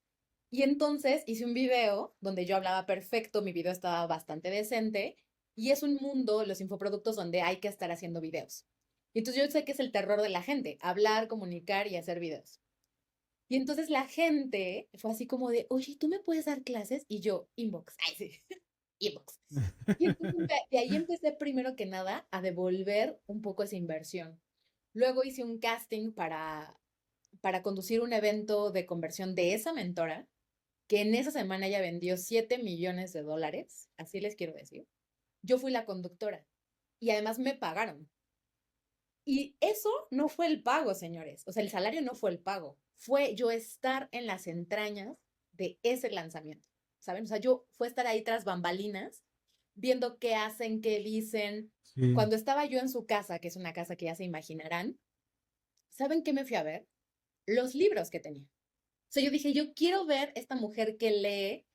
y entonces hice un video donde yo hablaba perfecto, mi video estaba bastante decente y es un mundo, los infoproductos, donde hay que estar haciendo videos. Y entonces yo sé que es el terror de la gente, hablar, comunicar y hacer videos. Y entonces la gente fue así como de, oye, ¿tú me puedes dar clases? Y yo, inbox, ay, sí, inbox. Y entonces de ahí empecé primero que nada a devolver un poco esa inversión. Luego hice un casting para conducir un evento de conversión de esa mentora, que en esa semana ella vendió $7 millones, así les quiero decir. Yo fui la conductora y además me pagaron. Y eso no fue el pago, señores. O sea, el salario no fue el pago. Fue yo estar en las entrañas de ese lanzamiento. ¿Saben? O sea, yo fue estar ahí tras bambalinas, viendo qué hacen, qué dicen. Sí. Cuando estaba yo en su casa, que es una casa que ya se imaginarán, ¿saben qué me fui a ver? Los libros que tenía. O sea, yo dije, yo quiero ver esta mujer que lee,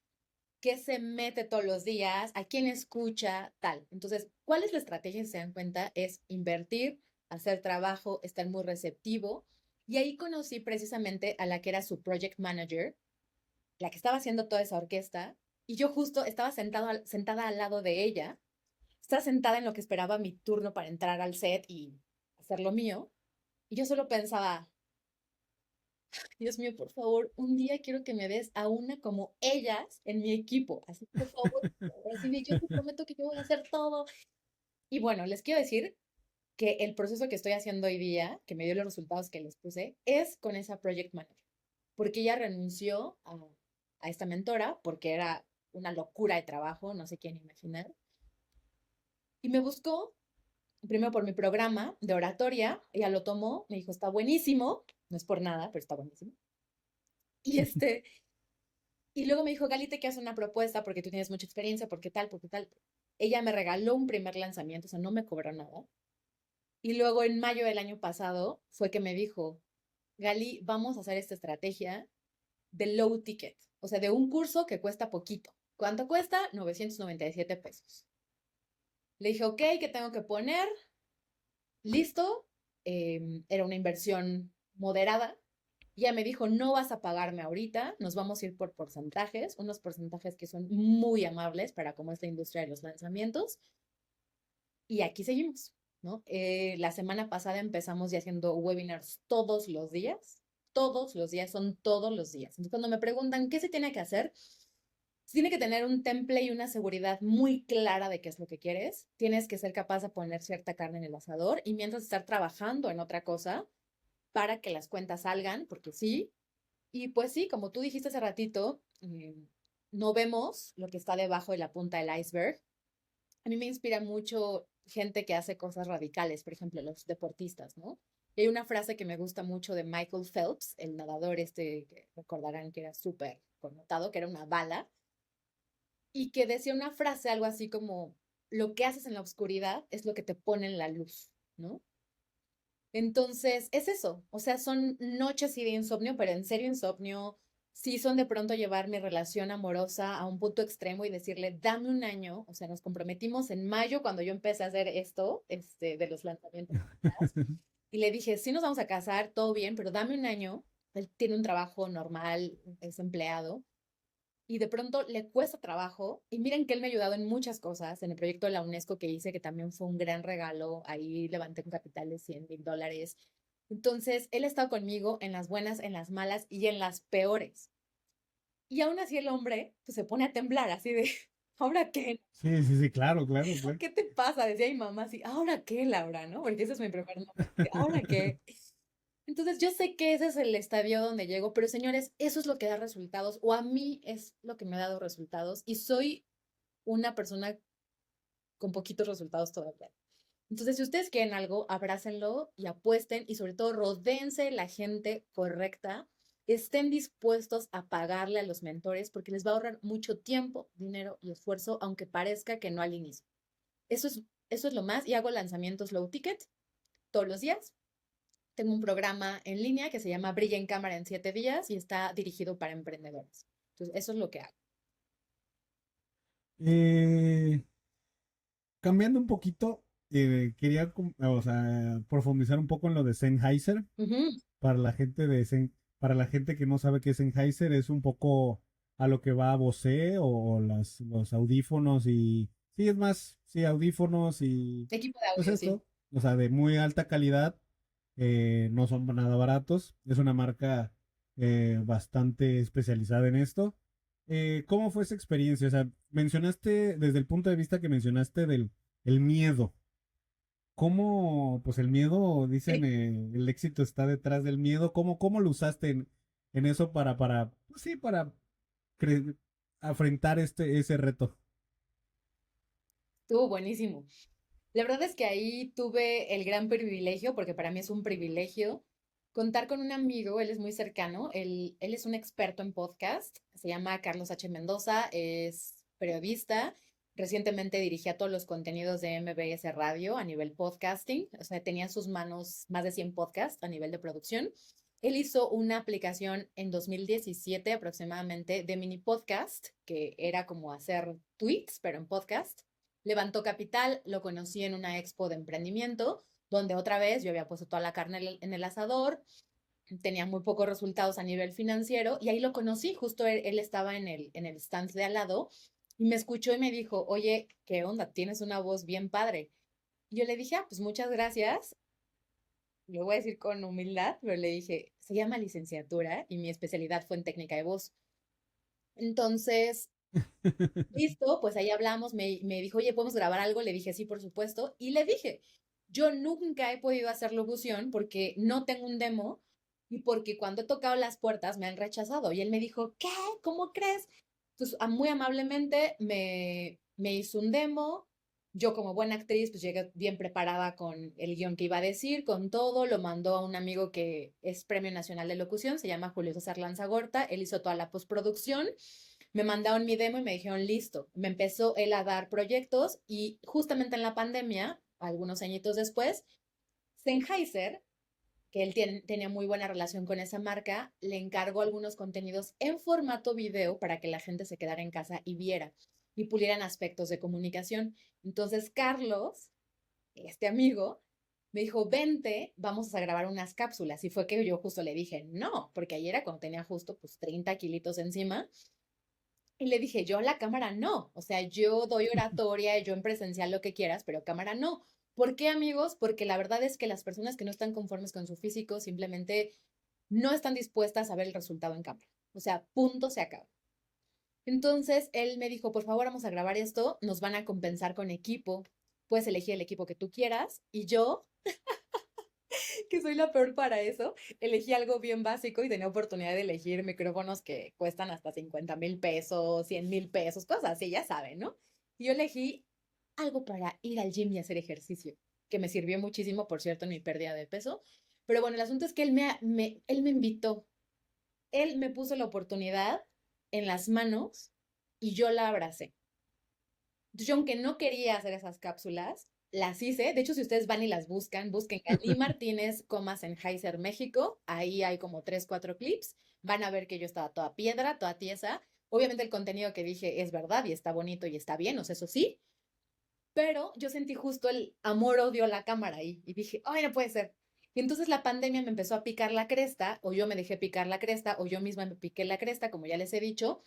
que se mete todos los días, a quién escucha, tal. Entonces, ¿cuál es la estrategia? Si se dan cuenta, es invertir, hacer trabajo, estar muy receptivo. Y ahí conocí precisamente a la que era su project manager, la que estaba haciendo toda esa orquesta, y yo justo estaba sentada al lado de ella, estaba sentada en lo que esperaba mi turno para entrar al set y hacer lo mío, y yo solo pensaba, Dios mío, por favor, un día quiero que me des a una como ellas en mi equipo. Así, por favor, así de yo te prometo que yo voy a hacer todo. Y bueno, les quiero decir que el proceso que estoy haciendo hoy día, que me dio los resultados que les puse, es con esa project manager. Porque ella renunció a esta mentora porque era una locura de trabajo, no sé quién imaginar. Y me buscó, primero por mi programa de oratoria, ella lo tomó, me dijo, está buenísimo, no es por nada, pero está buenísimo. Y y luego me dijo, Gali, te quiero hacer una propuesta porque tú tienes mucha experiencia, porque tal, porque tal. Ella me regaló un primer lanzamiento, o sea, no me cobró nada. Y luego en mayo del año pasado fue que me dijo, Gali, vamos a hacer esta estrategia de low ticket, o sea, de un curso que cuesta poquito. ¿Cuánto cuesta? 997 pesos. Le dije, ok, ¿qué tengo que poner? Listo. Era una inversión moderada. Y ella me dijo, no vas a pagarme ahorita, nos vamos a ir por porcentajes, unos porcentajes que son muy amables para cómo es la industria de los lanzamientos. Y aquí seguimos, ¿no? La semana pasada empezamos ya haciendo webinars todos los días, son todos los días. Entonces, cuando me preguntan qué se tiene que hacer, se tiene que tener un temple y una seguridad muy clara de qué es lo que quieres. Tienes que ser capaz de poner cierta carne en el asador y mientras estar trabajando en otra cosa para que las cuentas salgan, porque sí. Y pues sí, como tú dijiste hace ratito, no vemos lo que está debajo de la punta del iceberg. A mí me inspira mucho gente que hace cosas radicales, por ejemplo, los deportistas, ¿no? Y hay una frase que me gusta mucho de Michael Phelps, el nadador este que recordarán que era súper connotado, que era una bala, y que decía una frase algo así como, lo que haces en la oscuridad es lo que te pone en la luz, ¿no? Entonces, es eso. O sea, son noches sí de insomnio, pero en serio insomnio. Sí son de pronto llevar mi relación amorosa a un punto extremo y decirle, dame un año. O sea, nos comprometimos en mayo cuando yo empecé a hacer esto, de los lanzamientos. Y le dije, sí nos vamos a casar, todo bien, pero dame un año. Él tiene un trabajo normal, es empleado y de pronto le cuesta trabajo. Y miren que él me ha ayudado en muchas cosas, en el proyecto de la UNESCO que hice, que también fue un gran regalo. Ahí levanté un capital de $100,000. Entonces, él ha estado conmigo en las buenas, en las malas y en las peores. Y aún así el hombre pues, se pone a temblar, así de, ¿ahora qué? Sí, sí, sí, claro, claro, claro. ¿Qué te pasa? Decía mi mamá así, ¿ahora qué, Laura? ¿No? Porque ese es mi primer nombre. ¿Ahora qué? Entonces yo sé que ese es el estadio donde llego, pero señores, eso es lo que da resultados, o a mí es lo que me ha dado resultados, y soy una persona con poquitos resultados todavía. Entonces, si ustedes quieren algo, abrácenlo y apuesten, y sobre todo rodéense la gente correcta, estén dispuestos a pagarle a los mentores porque les va a ahorrar mucho tiempo, dinero y esfuerzo, aunque parezca que no al inicio. Eso es lo más, y hago lanzamientos low ticket todos los días. Tengo un programa en línea que se llama Brilla en Cámara en 7 días y está dirigido para emprendedores. Entonces, eso es lo que hago. Eh, cambiando un poquito, quería, o sea, profundizar un poco en lo de Sennheiser. Ujú. Para la gente para la gente que no sabe qué es Sennheiser, es un poco a lo que va Bose o los audífonos y sí, es más, sí, audífonos y Equipo de pues audio, sí. esto, o sea, de muy alta calidad, no son nada baratos, es una marca bastante especializada en esto. ¿Cómo fue esa experiencia? O sea, mencionaste, desde el punto de vista que mencionaste del el miedo, ¿cómo, pues el miedo, dicen, Sí. el éxito está detrás del miedo? ¿Cómo lo usaste en eso pues sí, para cre- afrontar ese reto? Estuvo buenísimo. La verdad es que ahí tuve el gran privilegio, porque para mí es un privilegio, contar con un amigo, él es muy cercano, él es un experto en podcast, se llama Carlos H. Mendoza, es periodista, recientemente dirigía todos los contenidos de MBS Radio a nivel podcasting, o sea, tenía en sus manos más de 100 podcasts a nivel de producción. Él hizo una aplicación en 2017 aproximadamente de mini podcast, que era como hacer tweets, pero en podcast. Levantó capital, lo conocí en una expo de emprendimiento, donde otra vez yo había puesto toda la carne en el asador, tenía muy pocos resultados a nivel financiero y ahí lo conocí, justo él estaba en el stand de al lado y me escuchó y me dijo, oye, ¿qué onda? Tienes una voz bien padre. Y yo le dije, ah, pues muchas gracias, lo voy a decir con humildad, pero le dije, se llama licenciatura y mi especialidad fue en técnica de voz. Entonces, listo, pues ahí hablamos, me dijo, oye, ¿podemos grabar algo? Le dije, sí, por supuesto. Y le dije, yo nunca he podido hacer locución porque no tengo un demo y porque cuando he tocado las puertas me han rechazado. Y él me dijo, ¿qué? ¿Cómo crees? Entonces, muy amablemente me hizo un demo. Yo como buena actriz, pues llegué bien preparada con el guión que iba a decir, con todo. Lo mandó a un amigo que es Premio Nacional de Locución, se llama Julio César Lanzagorta. Él hizo toda la postproducción, me mandaron mi demo y me dijeron, listo. Me empezó él a dar proyectos y justamente en la pandemia, algunos añitos después, Sennheiser, que él tenía muy buena relación con esa marca, le encargó algunos contenidos en formato video para que la gente se quedara en casa y viera y pulieran aspectos de comunicación. Entonces, Carlos, este amigo, me dijo, vente, vamos a grabar unas cápsulas. Y fue que yo justo le dije, no, porque ayer era cuando tenía justo pues 30 kilitos encima. Y le dije, yo a la cámara no. O sea, yo doy oratoria, yo en presencial lo que quieras, pero cámara no. ¿Por qué, amigos? Porque la verdad es que las personas que no están conformes con su físico simplemente no están dispuestas a ver el resultado en cámara. O sea, punto, se acaba. Entonces, él me dijo, por favor, vamos a grabar esto, nos van a compensar con equipo, puedes elegir el equipo que tú quieras. Y yo, que soy la peor para eso, elegí algo bien básico y tenía oportunidad de elegir micrófonos que cuestan hasta 50,000 pesos, 100,000 pesos, cosas así, ya saben, ¿no? Y yo elegí algo para ir al gym y hacer ejercicio, que me sirvió muchísimo, por cierto, en mi pérdida de peso. Pero bueno, el asunto es que él me invitó, él me puso la oportunidad en las manos y yo la abracé. Entonces, yo, aunque no quería hacer esas cápsulas, las hice. De hecho, si ustedes van y las buscan, busquen Gandhi Martínez, Sennheiser México. Ahí hay como 3, 4 clips. Van a ver que yo estaba toda piedra, toda tiesa. Obviamente el contenido que dije es verdad y está bonito y está bien, o sea, eso sí. Pero yo sentí justo el amor-odio a la cámara ahí. Y dije, ay, no puede ser. Y entonces la pandemia me empezó a picar la cresta, o yo me dejé picar la cresta, o yo misma me piqué la cresta, como ya les he dicho.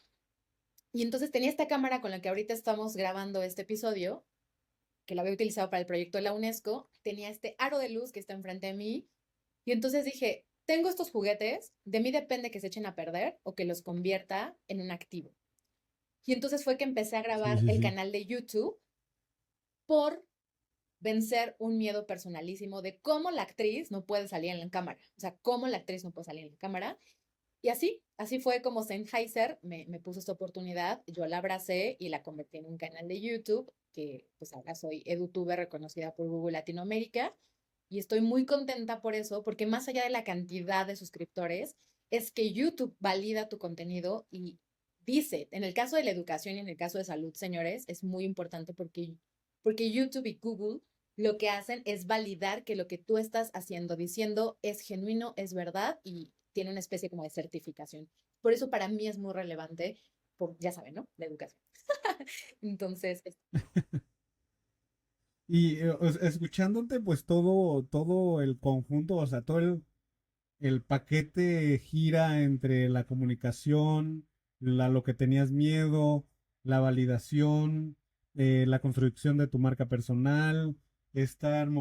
Y entonces tenía esta cámara con la que ahorita estamos grabando este episodio, que la había utilizado para el proyecto de la UNESCO, tenía este aro de luz que está enfrente de mí, y entonces dije, tengo estos juguetes, de mí depende que se echen a perder o que los convierta en un activo. Y entonces fue que empecé a Sí, grabar sí, el sí. canal de YouTube por vencer un miedo personalísimo de cómo la actriz no puede salir en la cámara, o sea, cómo la actriz no puede salir en la cámara. Y así fue como Sennheiser me puso esta oportunidad, yo la abracé y la convertí en un canal de YouTube, que pues ahora soy EduTuber reconocida por Google Latinoamérica, y estoy muy contenta por eso, porque más allá de la cantidad de suscriptores, es que YouTube valida tu contenido y dice, en el caso de la educación y en el caso de salud, señores, es muy importante porque YouTube y Google lo que hacen es validar que lo que tú estás haciendo, diciendo, es genuino, es verdad y tiene una especie como de certificación. Por eso para mí es muy relevante, ya saben, ¿no? La educación. Entonces, Y escuchándote, pues todo el conjunto, o sea, todo el paquete gira entre la comunicación, lo que tenías miedo, la validación, la construcción de tu marca personal,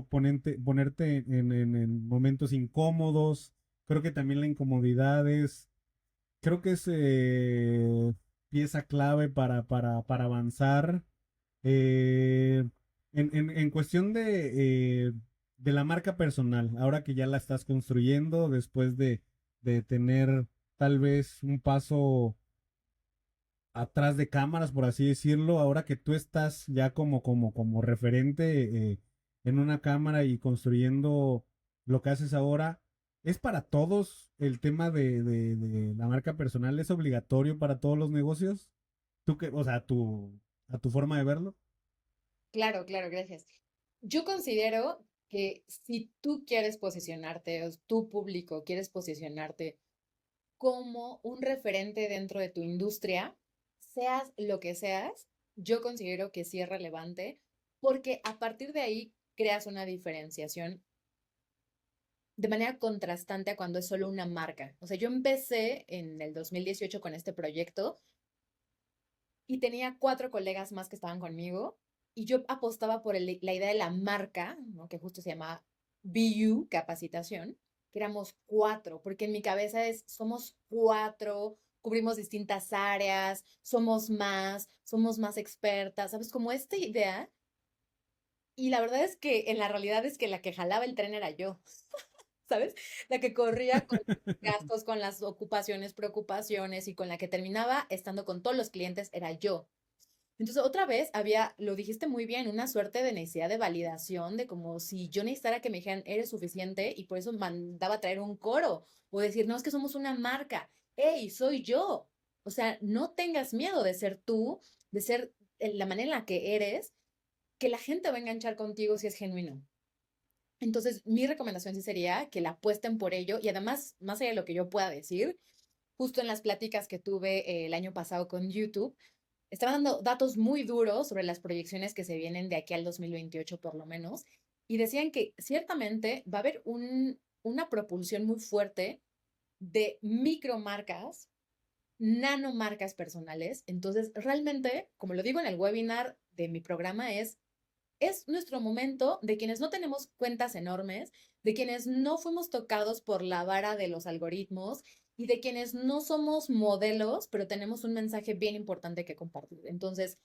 ponerte en momentos incómodos. Creo que también la incomodidad creo que es pieza clave para avanzar. Eh, en cuestión de la marca personal, ahora que ya la estás construyendo, después de tener tal vez un paso atrás de cámaras, por así decirlo, ahora que tú estás ya como referente en una cámara y construyendo lo que haces ahora, ¿es para todos el tema de la marca personal? ¿Es obligatorio para todos los negocios? ¿Tú qué, o sea, a tu forma de verlo? claro, claro, gracias. Yo considero que si tú quieres posicionarte, o tu público quieres posicionarte como un referente dentro de tu industria, seas lo que seas, yo considero que sí es relevante porque a partir de ahí creas una diferenciación de manera contrastante a cuando es solo una marca. O sea, yo empecé en el 2018 con este proyecto y tenía 4 colegas más que estaban conmigo y yo apostaba por la idea de la marca, ¿no? Que justo se llama BU, capacitación, que éramos 4, porque en mi cabeza somos 4, cubrimos distintas áreas, somos más expertas, ¿sabes? Como esta idea. Y la verdad es que en la realidad es que la que jalaba el tren era yo. ¿Sabes? La que corría con gastos, con las ocupaciones, preocupaciones y con la que terminaba estando con todos los clientes era yo. Entonces, otra vez había, lo dijiste muy bien, una suerte de necesidad de validación, de como si yo necesitara que me dijeran, eres suficiente, y por eso mandaba a traer un coro, o decir, no, es que somos una marca, hey, soy yo. O sea, no tengas miedo de ser tú, de ser la manera en la que eres, que la gente va a enganchar contigo si es genuino. Entonces, mi recomendación sí sería que la apuesten por ello y además, más allá de lo que yo pueda decir, justo en las pláticas que tuve el año pasado con YouTube, estaba dando datos muy duros sobre las proyecciones que se vienen de aquí al 2028 por lo menos, y decían que ciertamente va a haber una propulsión muy fuerte de micromarcas, nanomarcas personales. Entonces, realmente, como lo digo en el webinar de mi programa, es nuestro momento de quienes no tenemos cuentas enormes, de quienes no fuimos tocados por la vara de los algoritmos y de quienes no somos modelos, pero tenemos un mensaje bien importante que compartir. Entonces,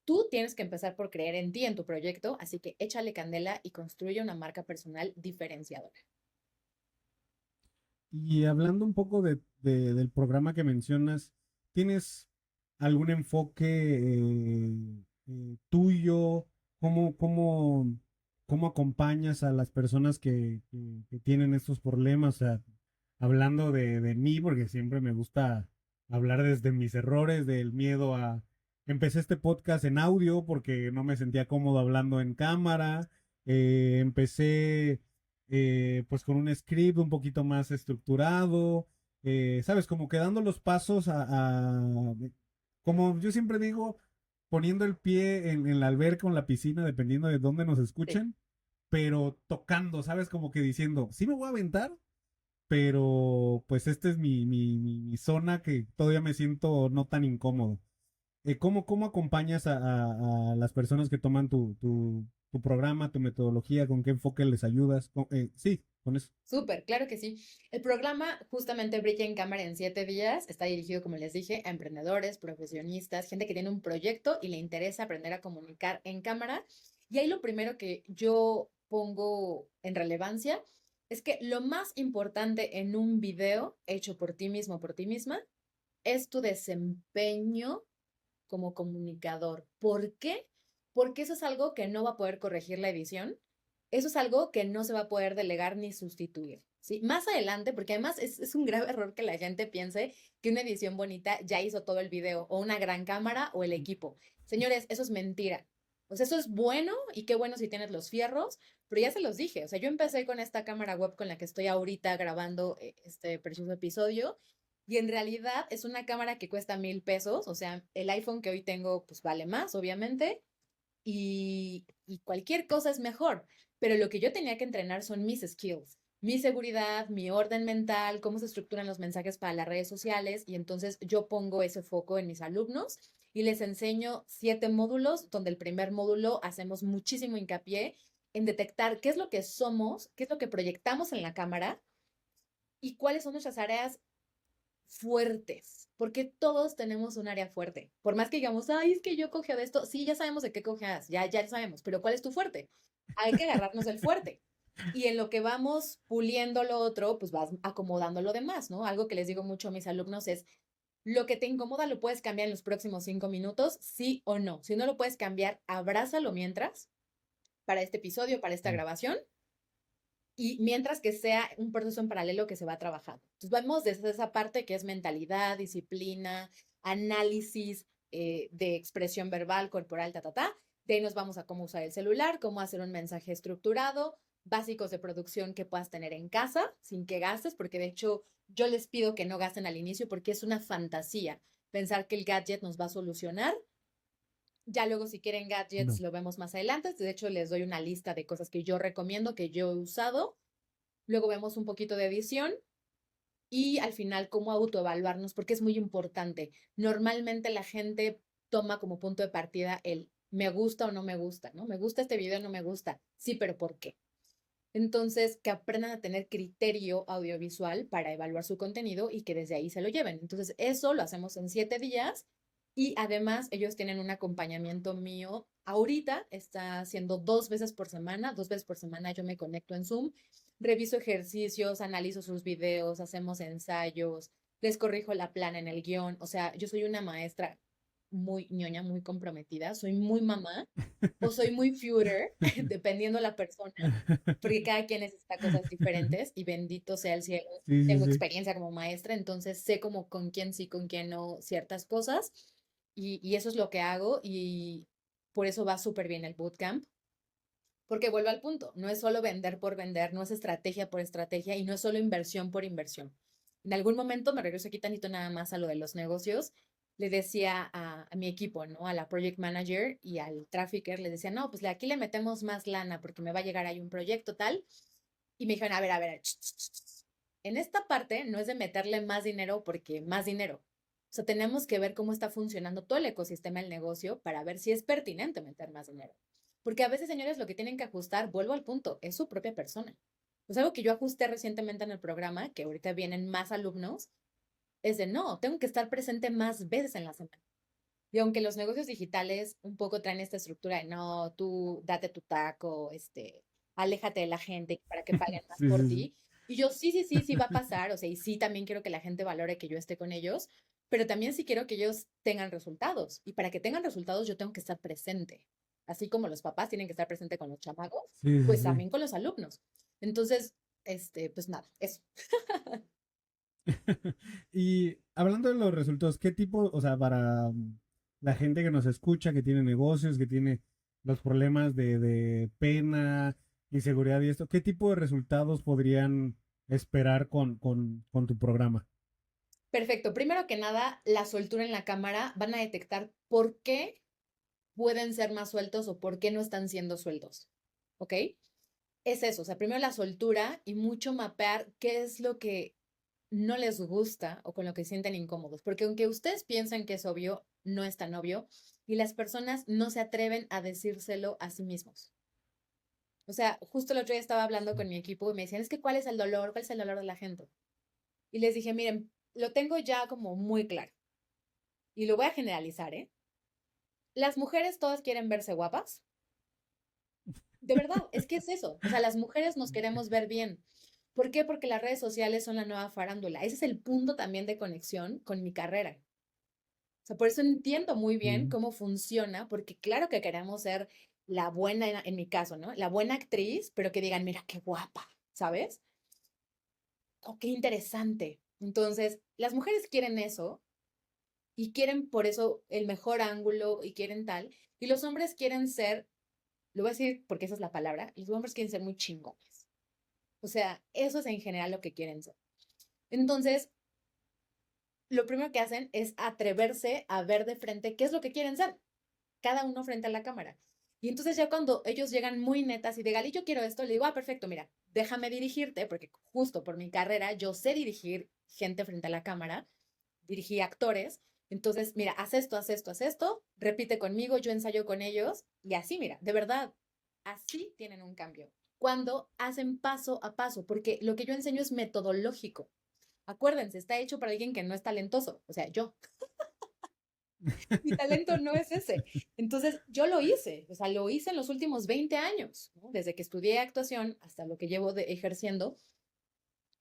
tú tienes que empezar por creer en ti, en tu proyecto, así que échale candela y construye una marca personal diferenciadora. Y hablando un poco del programa que mencionas, ¿tienes algún enfoque tuyo? ¿Cómo acompañas a las personas que tienen estos problemas? O sea, hablando de mí, porque siempre me gusta hablar desde mis errores, del miedo empecé este podcast en audio porque no me sentía cómodo hablando en cámara. Empecé pues con un script un poquito más estructurado. ¿Sabes? Como que dando los pasos como yo siempre digo, poniendo el pie en la alberca o en la piscina, dependiendo de dónde nos Sí. escuchen, pero tocando, ¿sabes? Como que diciendo, sí me voy a aventar, pero pues esta es mi zona que todavía me siento no tan incómodo. ¿Cómo acompañas a las personas que toman tu programa, tu metodología? ¿Con qué enfoque les ayudas? Sí, con eso. Súper, claro que sí. El programa justamente Brilla en Cámara en 7 días. Está dirigido, como les dije, a emprendedores, profesionistas, gente que tiene un proyecto y le interesa aprender a comunicar en cámara. Y ahí lo primero que yo pongo en relevancia es que lo más importante en un video hecho por ti mismo, por ti misma, es tu desempeño como comunicador. ¿Por qué? Porque eso es algo que no va a poder corregir la edición. Eso es algo que no se va a poder delegar ni sustituir. ¿Sí? Más adelante, porque además es un grave error que la gente piense que una edición bonita ya hizo todo el video, o una gran cámara, o el equipo. Señores, eso es mentira. O sea, eso es bueno y qué bueno si tienes los fierros, pero ya se los dije. O sea, yo empecé con esta cámara web con la que estoy ahorita grabando este precioso episodio y en realidad es una cámara que cuesta 1,000 pesos, o sea, el iPhone que hoy tengo pues vale más, obviamente, y cualquier cosa es mejor, pero lo que yo tenía que entrenar son mis skills, mi seguridad, mi orden mental, cómo se estructuran los mensajes para las redes sociales, y entonces yo pongo ese foco en mis alumnos y les enseño 7 módulos, donde el primer módulo hacemos muchísimo hincapié en detectar qué es lo que somos, qué es lo que proyectamos en la cámara y cuáles son nuestras áreas fuertes, porque todos tenemos un área fuerte. Por más que digamos, ay, es que yo cogeo de esto, sí, ya sabemos de qué cojeas, ya sabemos, pero ¿cuál es tu fuerte? Hay que agarrarnos el fuerte. Y en lo que vamos puliendo lo otro, pues vas acomodando lo demás, ¿no? Algo que les digo mucho a mis alumnos es, lo que te incomoda lo puedes cambiar en los próximos 5 minutos, sí o no. Si no lo puedes cambiar, abrázalo mientras, para este episodio, para esta grabación, y mientras que sea un proceso en paralelo que se va trabajando. Entonces vamos desde esa parte que es mentalidad, disciplina, análisis de expresión verbal, corporal, De ahí nos vamos a cómo usar el celular, cómo hacer un mensaje estructurado, básicos de producción que puedas tener en casa sin que gastes, porque de hecho yo les pido que no gasten al inicio porque es una fantasía pensar que el gadget nos va a solucionar. Ya luego si quieren gadgets No. lo vemos más adelante. De hecho les doy una lista de cosas que yo recomiendo, que yo he usado. Luego vemos un poquito de edición y al final cómo autoevaluarnos, porque es muy importante. Normalmente la gente toma como punto de partida el me gusta o no me gusta, ¿no? Me gusta este video o no me gusta. Sí, pero ¿por qué? Entonces, que aprendan a tener criterio audiovisual para evaluar su contenido y que desde ahí se lo lleven. Entonces, eso lo hacemos en 7 días y además ellos tienen un acompañamiento mío. Ahorita está haciendo 2 veces por semana. 2 veces por semana yo me conecto en Zoom, reviso ejercicios, analizo sus videos, hacemos ensayos, les corrijo la plana en el guión. O sea, yo soy una maestra muy ñoña, muy comprometida, soy muy mamá o soy muy Führer, dependiendo la persona, porque cada quien necesita cosas diferentes y bendito sea el cielo. Sí, sí, Tengo sí. experiencia como maestra, entonces sé como con quién sí, con quién no ciertas cosas y eso es lo que hago y por eso va súper bien el bootcamp, porque vuelvo al punto, no es solo vender por vender, no es estrategia por estrategia y no es solo inversión por inversión. En algún momento me regreso aquí tantito nada más a lo de los negocios. Le decía a mi equipo, ¿no? A la project manager y al trafficker, le decía, no, pues aquí le metemos más lana porque me va a llegar ahí un proyecto tal. Y me dijeron, a ver, en esta parte no es de meterle más dinero porque más dinero. O sea, tenemos que ver cómo está funcionando todo el ecosistema del negocio para ver si es pertinente meter más dinero. Porque a veces, señores, lo que tienen que ajustar, vuelvo al punto, es su propia persona. Pues algo que yo ajusté recientemente en el programa, que ahorita vienen más alumnos, es de no, tengo que estar presente más veces en la semana. Y aunque los negocios digitales un poco traen esta estructura de no, tú date tu taco, aléjate de la gente para que paguen más Sí, por sí, sí. ti. Y yo sí va a pasar, o sea, y sí también quiero que la gente valore que yo esté con ellos, pero también sí quiero que ellos tengan resultados. Y para que tengan resultados yo tengo que estar presente. Así como los papás tienen que estar presente con los chamacos, Sí, sí, pues sí. también con los alumnos. Entonces, pues nada, eso. Y hablando de los resultados, ¿qué tipo, o sea, para la gente que nos escucha, que tiene negocios, que tiene los problemas de pena, inseguridad y esto, ¿qué tipo de resultados podrían esperar con tu programa? Perfecto. Primero que nada, la soltura en la cámara van a detectar por qué pueden ser más sueltos o por qué no están siendo sueltos. ¿Ok? Es eso, o sea, primero la soltura y mucho mapear qué es lo que no les gusta o con lo que se sienten incómodos, porque aunque ustedes piensen que es obvio, no es tan obvio y las personas no se atreven a decírselo a sí mismos. O sea, justo el otro día estaba hablando con mi equipo y me decían, es que ¿cuál es el dolor? ¿Cuál es el dolor de la gente? Y les dije, miren, lo tengo ya como muy claro y lo voy a generalizar, ¿eh? Las mujeres todas quieren verse guapas. De verdad, es que es eso. O sea, las mujeres nos queremos ver bien. ¿Por qué? Porque las redes sociales son la nueva farándula. Ese es el punto también de conexión con mi carrera. O sea, por eso entiendo muy bien Sí. cómo funciona, porque claro que queremos ser la buena, en mi caso, ¿no? La buena actriz, pero que digan, mira qué guapa, ¿sabes? O qué interesante. Entonces, las mujeres quieren eso y quieren por eso el mejor ángulo y quieren tal. Y los hombres quieren ser, lo voy a decir porque esa es la palabra, los hombres quieren ser muy chingones. O sea, eso es en general lo que quieren ser. Entonces, lo primero que hacen es atreverse a ver de frente qué es lo que quieren ser, cada uno frente a la cámara. Y entonces ya cuando ellos llegan muy netas y de Gali, yo quiero esto, le digo, ah, perfecto, mira, déjame dirigirte, porque justo por mi carrera yo sé dirigir gente frente a la cámara, dirigí actores. Entonces, mira, haz esto, haz esto, haz esto, repite conmigo, yo ensayo con ellos y así, mira, de verdad, así tienen un cambio. Cuando hacen paso a paso, porque lo que yo enseño es metodológico. Acuérdense, está hecho para alguien que no es talentoso, o sea, yo. Mi talento no es ese. Entonces, yo lo hice, o sea, lo hice en los últimos 20 años, ¿no? Desde que estudié actuación hasta lo que llevo ejerciendo.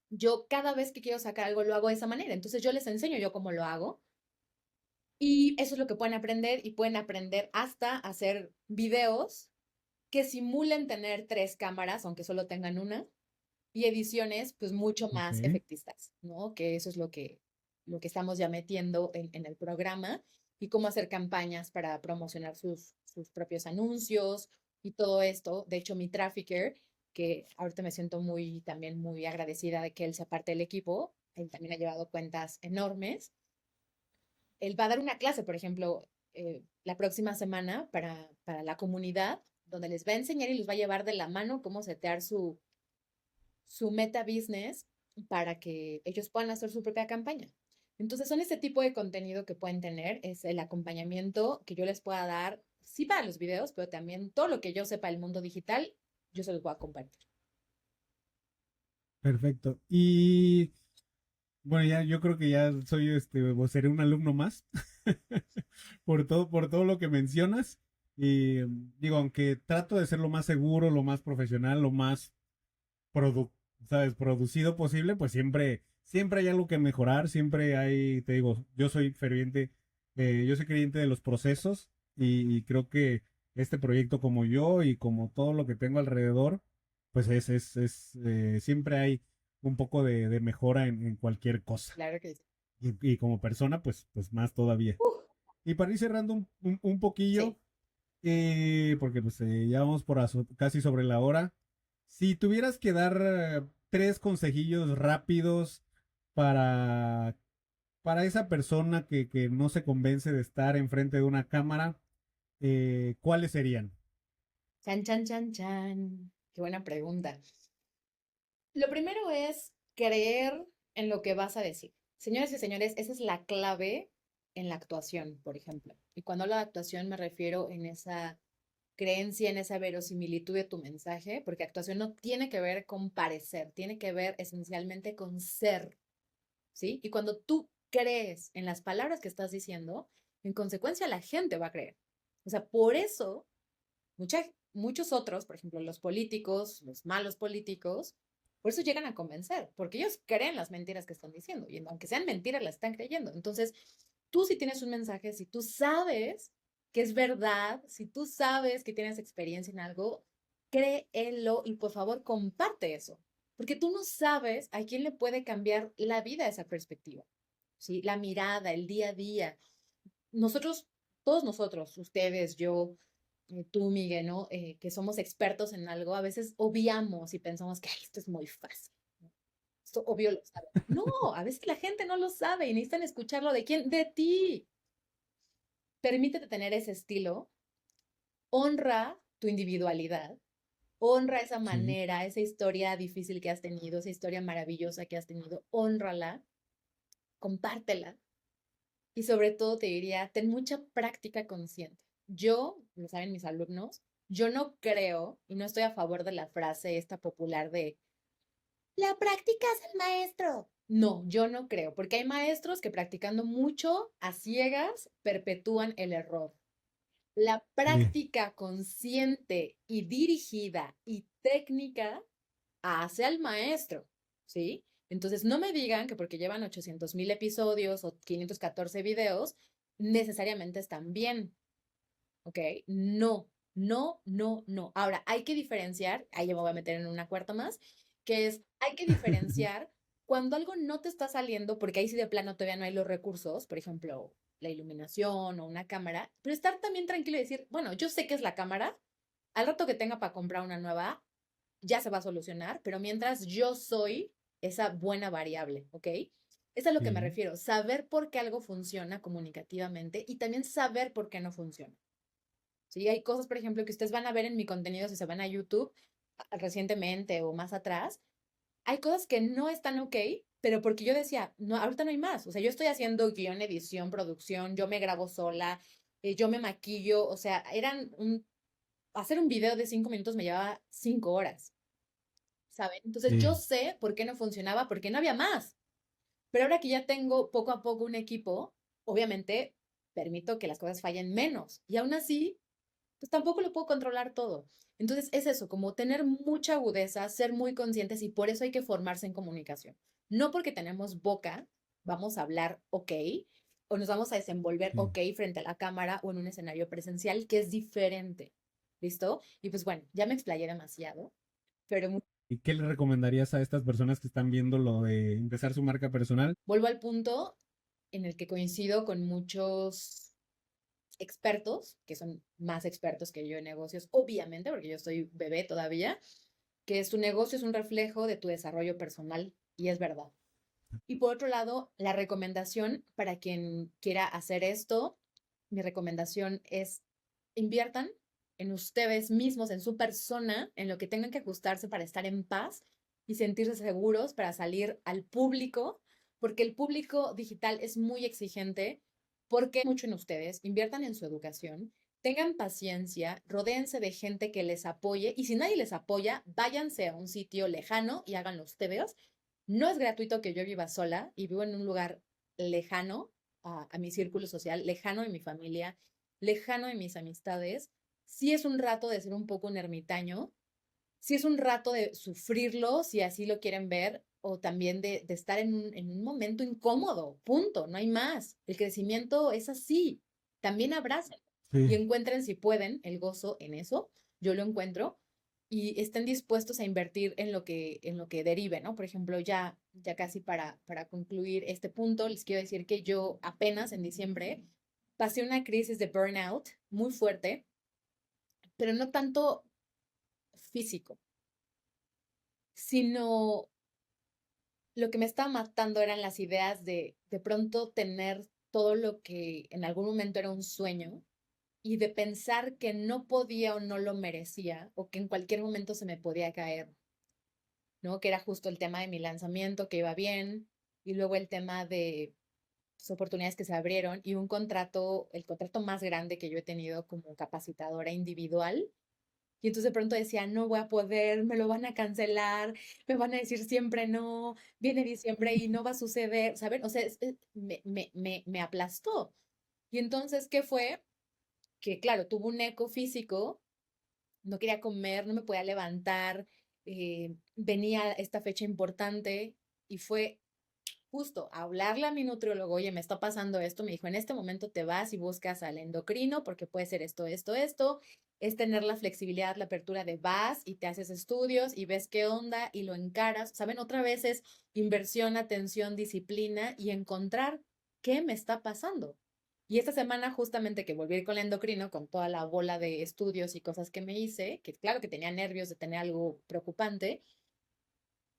Yo cada vez que quiero sacar algo lo hago de esa manera. Entonces, yo les enseño yo cómo lo hago y eso es lo que pueden aprender y pueden aprender hasta hacer videos que simulen tener tres cámaras, aunque solo tengan una, y ediciones pues mucho Ok, más efectistas, ¿no? Que eso es lo que estamos ya metiendo en el programa y cómo hacer campañas para promocionar sus propios anuncios y todo esto. De hecho, mi trafficker, que ahorita me siento muy, también muy agradecida de que él sea parte del equipo, él también ha llevado cuentas enormes. Él va a dar una clase, por ejemplo, la próxima semana para la comunidad, donde les va a enseñar y les va a llevar de la mano cómo setear su meta business para que ellos puedan hacer su propia campaña. Entonces son ese tipo de contenido que pueden tener, es el acompañamiento que yo les pueda dar, sí para los videos, pero también todo lo que yo sepa del mundo digital, yo se los voy a compartir. perfecto. Y bueno, ya yo creo que ya soy o seré un alumno más por todo lo que mencionas. Y digo, aunque trato de ser lo más seguro, lo más profesional, lo más produ- sabes, producido posible, pues siempre hay algo que mejorar, siempre hay, te digo, yo soy creyente de los procesos y creo que este proyecto como yo y como todo lo que tengo alrededor, pues siempre hay un poco de mejora en cualquier cosa. Claro que sí. Y como persona, pues más todavía. Y para ir cerrando un poquillo, Sí. porque pues ya vamos casi sobre la hora. Si tuvieras que dar tres consejillos rápidos para, para esa persona que no se convence de estar enfrente de una cámara, ¿cuáles serían? Chan, chan, chan, chan. Qué buena pregunta. Lo primero es creer en lo que vas a decir. Señoras y señores, esa es la clave en la actuación, por ejemplo. Y cuando hablo de actuación me refiero en esa creencia, en esa verosimilitud de tu mensaje, porque actuación no tiene que ver con parecer, tiene que ver esencialmente con ser, ¿sí? Y cuando tú crees en las palabras que estás diciendo, en consecuencia la gente va a creer. O sea, por eso muchos otros, por ejemplo, los políticos, los malos políticos, por eso llegan a convencer, porque ellos creen las mentiras que están diciendo y aunque sean mentiras, las están creyendo. Entonces, tú si tienes un mensaje, si tú sabes que es verdad, si tú sabes que tienes experiencia en algo, créelo y por favor comparte eso, porque tú no sabes a quién le puede cambiar la vida esa perspectiva, ¿sí? La mirada, el día a día. Nosotros todos nosotros, ustedes, yo, tú, Miguel, ¿no? Que somos expertos en algo, a veces obviamos y pensamos que "Ay, esto es muy fácil, ¿no? Esto obvio lo sabe". No, a veces la gente no lo sabe y necesitan escucharlo de quién, de ti. Permítete tener ese estilo, honra tu individualidad, honra esa Sí. manera, esa historia difícil que has tenido, esa historia maravillosa que has tenido, hónrala, compártela y sobre todo te diría, ten mucha práctica consciente. Yo, lo saben mis alumnos, yo no creo y no estoy a favor de la frase esta popular de la práctica es el maestro. No, yo no creo, porque hay maestros que practicando mucho a ciegas perpetúan el error. La Sí. práctica consciente y dirigida y técnica hace al maestro, ¿sí? Entonces, no me digan que porque llevan 800,000 episodios o 514 videos, necesariamente están bien, ¿ok? No, no, no, no. Ahora, hay que diferenciar, ahí ya me voy a meter en una cuarta más, que es, hay que diferenciar cuando algo no te está saliendo, porque ahí sí de plano todavía no hay los recursos, por ejemplo, la iluminación o una cámara, pero estar también tranquilo y decir, bueno, yo sé que es la cámara, al rato que tenga para comprar una nueva, ya se va a solucionar, pero mientras yo soy esa buena variable, ¿ok? Es a lo que me Sí. refiero, saber por qué algo funciona comunicativamente y también saber por qué no funciona. ¿Sí? Hay cosas, por ejemplo, que ustedes van a ver en mi contenido si se van a YouTube recientemente o más atrás. Hay cosas que no están ok, pero porque yo decía, no, ahorita no hay más. O sea, yo estoy haciendo guión, edición, producción, yo me grabo sola, yo me maquillo, o sea, hacer un video de 5 minutos me llevaba 5 horas, ¿saben? Entonces yo Sí. sé por qué no funcionaba, porque no había más. Pero ahora que ya tengo poco a poco un equipo, obviamente permito que las cosas fallen menos. Y aún así, pues tampoco lo puedo controlar todo. Entonces es eso, como tener mucha agudeza, ser muy conscientes y por eso hay que formarse en comunicación. No porque tenemos boca, vamos a hablar ok o nos vamos a desenvolver Sí. ok frente a la cámara o en un escenario presencial que es diferente. ¿Listo? Y pues bueno, ya me explayé demasiado, pero ¿Y qué le recomendarías a estas personas que están viendo lo de empezar su marca personal? vuelvo al punto en el que coincido con muchos expertos, que son más expertos que yo en negocios, obviamente, porque yo soy bebé todavía, que tu negocio es un reflejo de tu desarrollo personal y es verdad. Y por otro lado, la recomendación para quien quiera hacer esto, mi recomendación es inviertan en ustedes mismos, en su persona, en lo que tengan que ajustarse para estar en paz y sentirse seguros para salir al público, porque el público digital es muy exigente, porque mucho en ustedes, inviertan en su educación, tengan paciencia, rodéense de gente que les apoye y si nadie les apoya, váyanse a un sitio lejano y háganlo ustedes. No es gratuito que yo viva sola y vivo en un lugar lejano a mi círculo social, lejano de mi familia, lejano de mis amistades. Sí es un rato de ser un poco un ermitaño, sí es un rato de sufrirlo, si así lo quieren ver, o también de estar en un momento incómodo, punto, no hay más. El crecimiento es así, también abracen y Sí. encuentren si pueden el gozo en eso, yo lo encuentro, y estén dispuestos a invertir en lo que derive, ¿no? Por ejemplo, ya casi para concluir este punto, les quiero decir que yo apenas en diciembre pasé una crisis de burnout muy fuerte, pero no tanto físico, sino lo que me estaba matando eran las ideas de pronto tener todo lo que en algún momento era un sueño y de pensar que no podía o no lo merecía o que en cualquier momento se me podía caer, ¿no? Que era justo el tema de mi lanzamiento, que iba bien, y luego el tema de pues, oportunidades que se abrieron y el contrato más grande que yo he tenido como capacitadora individual. Y entonces de pronto decía, no voy a poder, me lo van a cancelar, me van a decir siempre no, viene diciembre y no va a suceder, ¿saben? O sea, me aplastó. Y entonces, ¿qué fue? Que claro, tuvo un eco físico, no quería comer, no me podía levantar, venía esta fecha importante y fue justo hablarle a mi nutriólogo, oye, me está pasando esto, me dijo, en este momento te vas y buscas al endocrino porque puede ser esto, esto, esto, es tener la flexibilidad, la apertura de vas y te haces estudios y ves qué onda y lo encaras, ¿saben? Otra vez es inversión, atención, disciplina y encontrar qué me está pasando. Y esta semana justamente que volví a ir con el endocrino, con toda la bola de estudios y cosas que me hice, que claro que tenía nervios de tener algo preocupante,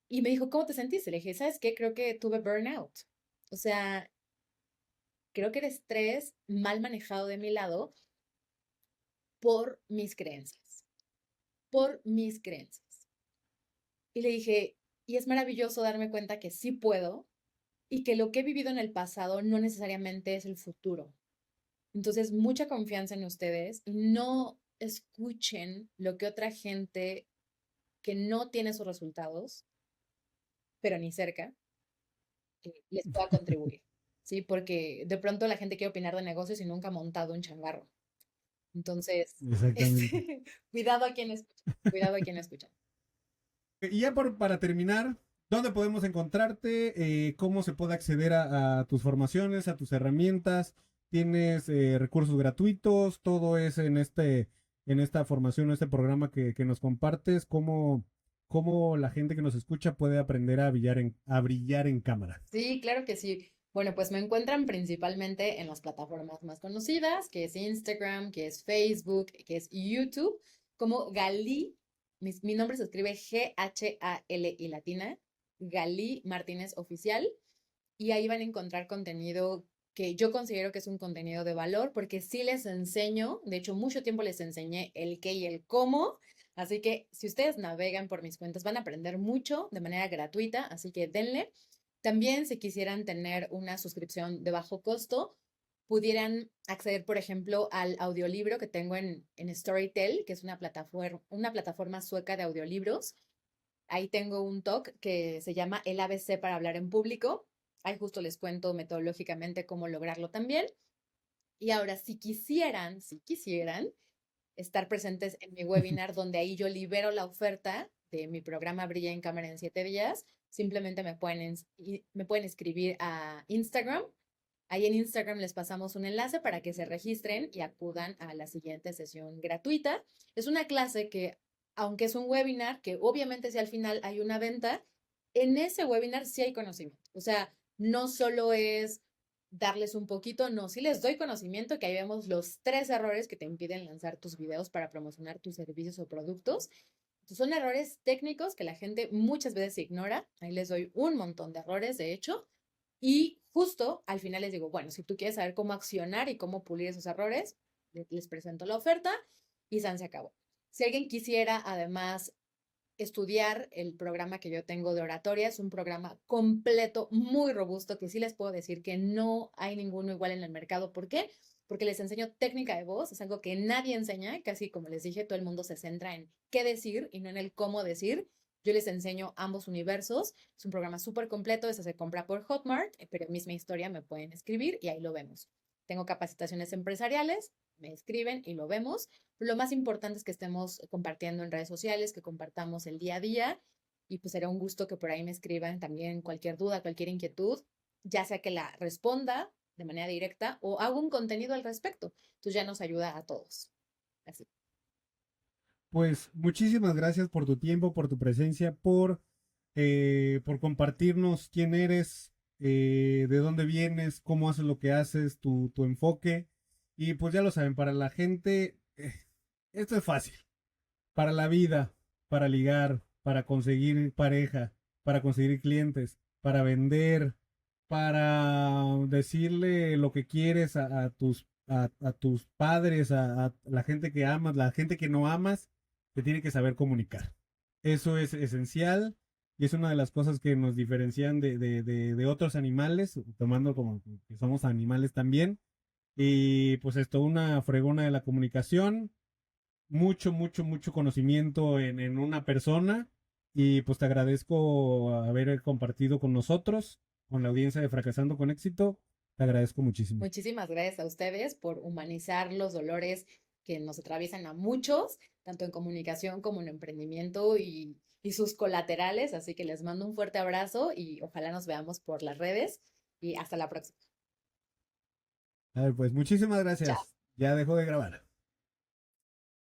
y me dijo, ¿cómo te sentiste? Le dije, ¿sabes qué? Creo que tuve burnout. O sea, creo que era estrés mal manejado de mi lado por mis creencias, por mis creencias. Y le dije, y es maravilloso darme cuenta que sí puedo y que lo que he vivido en el pasado no necesariamente es el futuro. Entonces, mucha confianza en ustedes y no escuchen lo que otra gente que no tiene sus resultados, pero ni cerca, les pueda contribuir. ¿Sí? Porque de pronto la gente quiere opinar de negocios y nunca ha montado un changarro. Entonces, Exactamente. cuidado a quien escucha, cuidado a quien escucha. Y ya para terminar, ¿dónde podemos encontrarte? ¿Cómo se puede acceder a tus formaciones, a tus herramientas? ¿Tienes recursos gratuitos? Todo es en esta formación, en este programa que nos compartes. ¿Cómo la gente que nos escucha puede aprender a brillar en cámara? Sí, claro que sí. Bueno, pues me encuentran principalmente en las plataformas más conocidas, que es Instagram, que es Facebook, que es YouTube, como Galí. Mi nombre se escribe Ghal y latina, Galí Martínez Oficial, y ahí van a encontrar contenido que yo considero que es un contenido de valor, porque sí les enseño, de hecho, mucho tiempo les enseñé el qué y el cómo, así que si ustedes navegan por mis cuentas van a aprender mucho de manera gratuita, así que denle. También, si quisieran tener una suscripción de bajo costo, pudieran acceder, por ejemplo, al audiolibro que tengo en Storytel, que es una plataforma sueca de audiolibros. Ahí tengo un talk que se llama El ABC para hablar en público. Ahí justo les cuento metodológicamente cómo lograrlo también. Y ahora, si quisieran estar presentes en mi webinar, donde ahí yo libero la oferta de mi programa Brilla en Cámara en 7 días, simplemente me pueden escribir a Instagram. Ahí en Instagram les pasamos un enlace para que se registren y acudan a la siguiente sesión gratuita. Es una clase que, aunque es un webinar, que obviamente si al final hay una venta, en ese webinar sí hay conocimiento. O sea, no solo es darles un poquito, no, sí les doy conocimiento, que ahí vemos los 3 errores que te impiden lanzar tus videos para promocionar tus servicios o productos. Entonces, son errores técnicos que la gente muchas veces ignora. Ahí les doy un montón de errores, de hecho. Y justo al final les digo, bueno, si tú quieres saber cómo accionar y cómo pulir esos errores, les presento la oferta y se acabó. Si alguien quisiera además estudiar el programa que yo tengo de oratoria, es un programa completo, muy robusto, que sí les puedo decir que no hay ninguno igual en el mercado. ¿Por qué? Porque les enseño técnica de voz, es algo que nadie enseña, casi como les dije, todo el mundo se centra en qué decir y no en el cómo decir. Yo les enseño ambos universos, es un programa súper completo, ese se compra por Hotmart, pero misma historia me pueden escribir y ahí lo vemos. Tengo capacitaciones empresariales, me escriben y lo vemos. Lo más importante es que estemos compartiendo en redes sociales, que compartamos el día a día y pues será un gusto que por ahí me escriban también cualquier duda, cualquier inquietud, ya sea que la responda de manera directa o hago un contenido al respecto. Entonces ya nos ayuda a todos. Así. Pues muchísimas gracias por tu tiempo, por tu presencia, por compartirnos quién eres, de dónde vienes, cómo haces lo que haces, tu enfoque. Y pues ya lo saben, para la gente, esto es fácil. Para la vida, para ligar, para conseguir pareja, para conseguir clientes, para vender, para decirle lo que quieres a tus padres, a la gente que amas, la gente que no amas, te tiene que saber comunicar. Eso es esencial y es una de las cosas que nos diferencian de otros animales, tomando como que somos animales también. Y pues esto, una fregona de la comunicación, mucho, mucho, mucho conocimiento en una persona. Y pues te agradezco haber compartido con nosotros, con la audiencia de Fracasando con Éxito. Te agradezco muchísimo. Muchísimas gracias a ustedes por humanizar los dolores que nos atraviesan a muchos, tanto en comunicación como en emprendimiento y sus colaterales. Así que les mando un fuerte abrazo y ojalá nos veamos por las redes y hasta la próxima. A ver, pues muchísimas Chao. gracias. Ya dejo de grabar.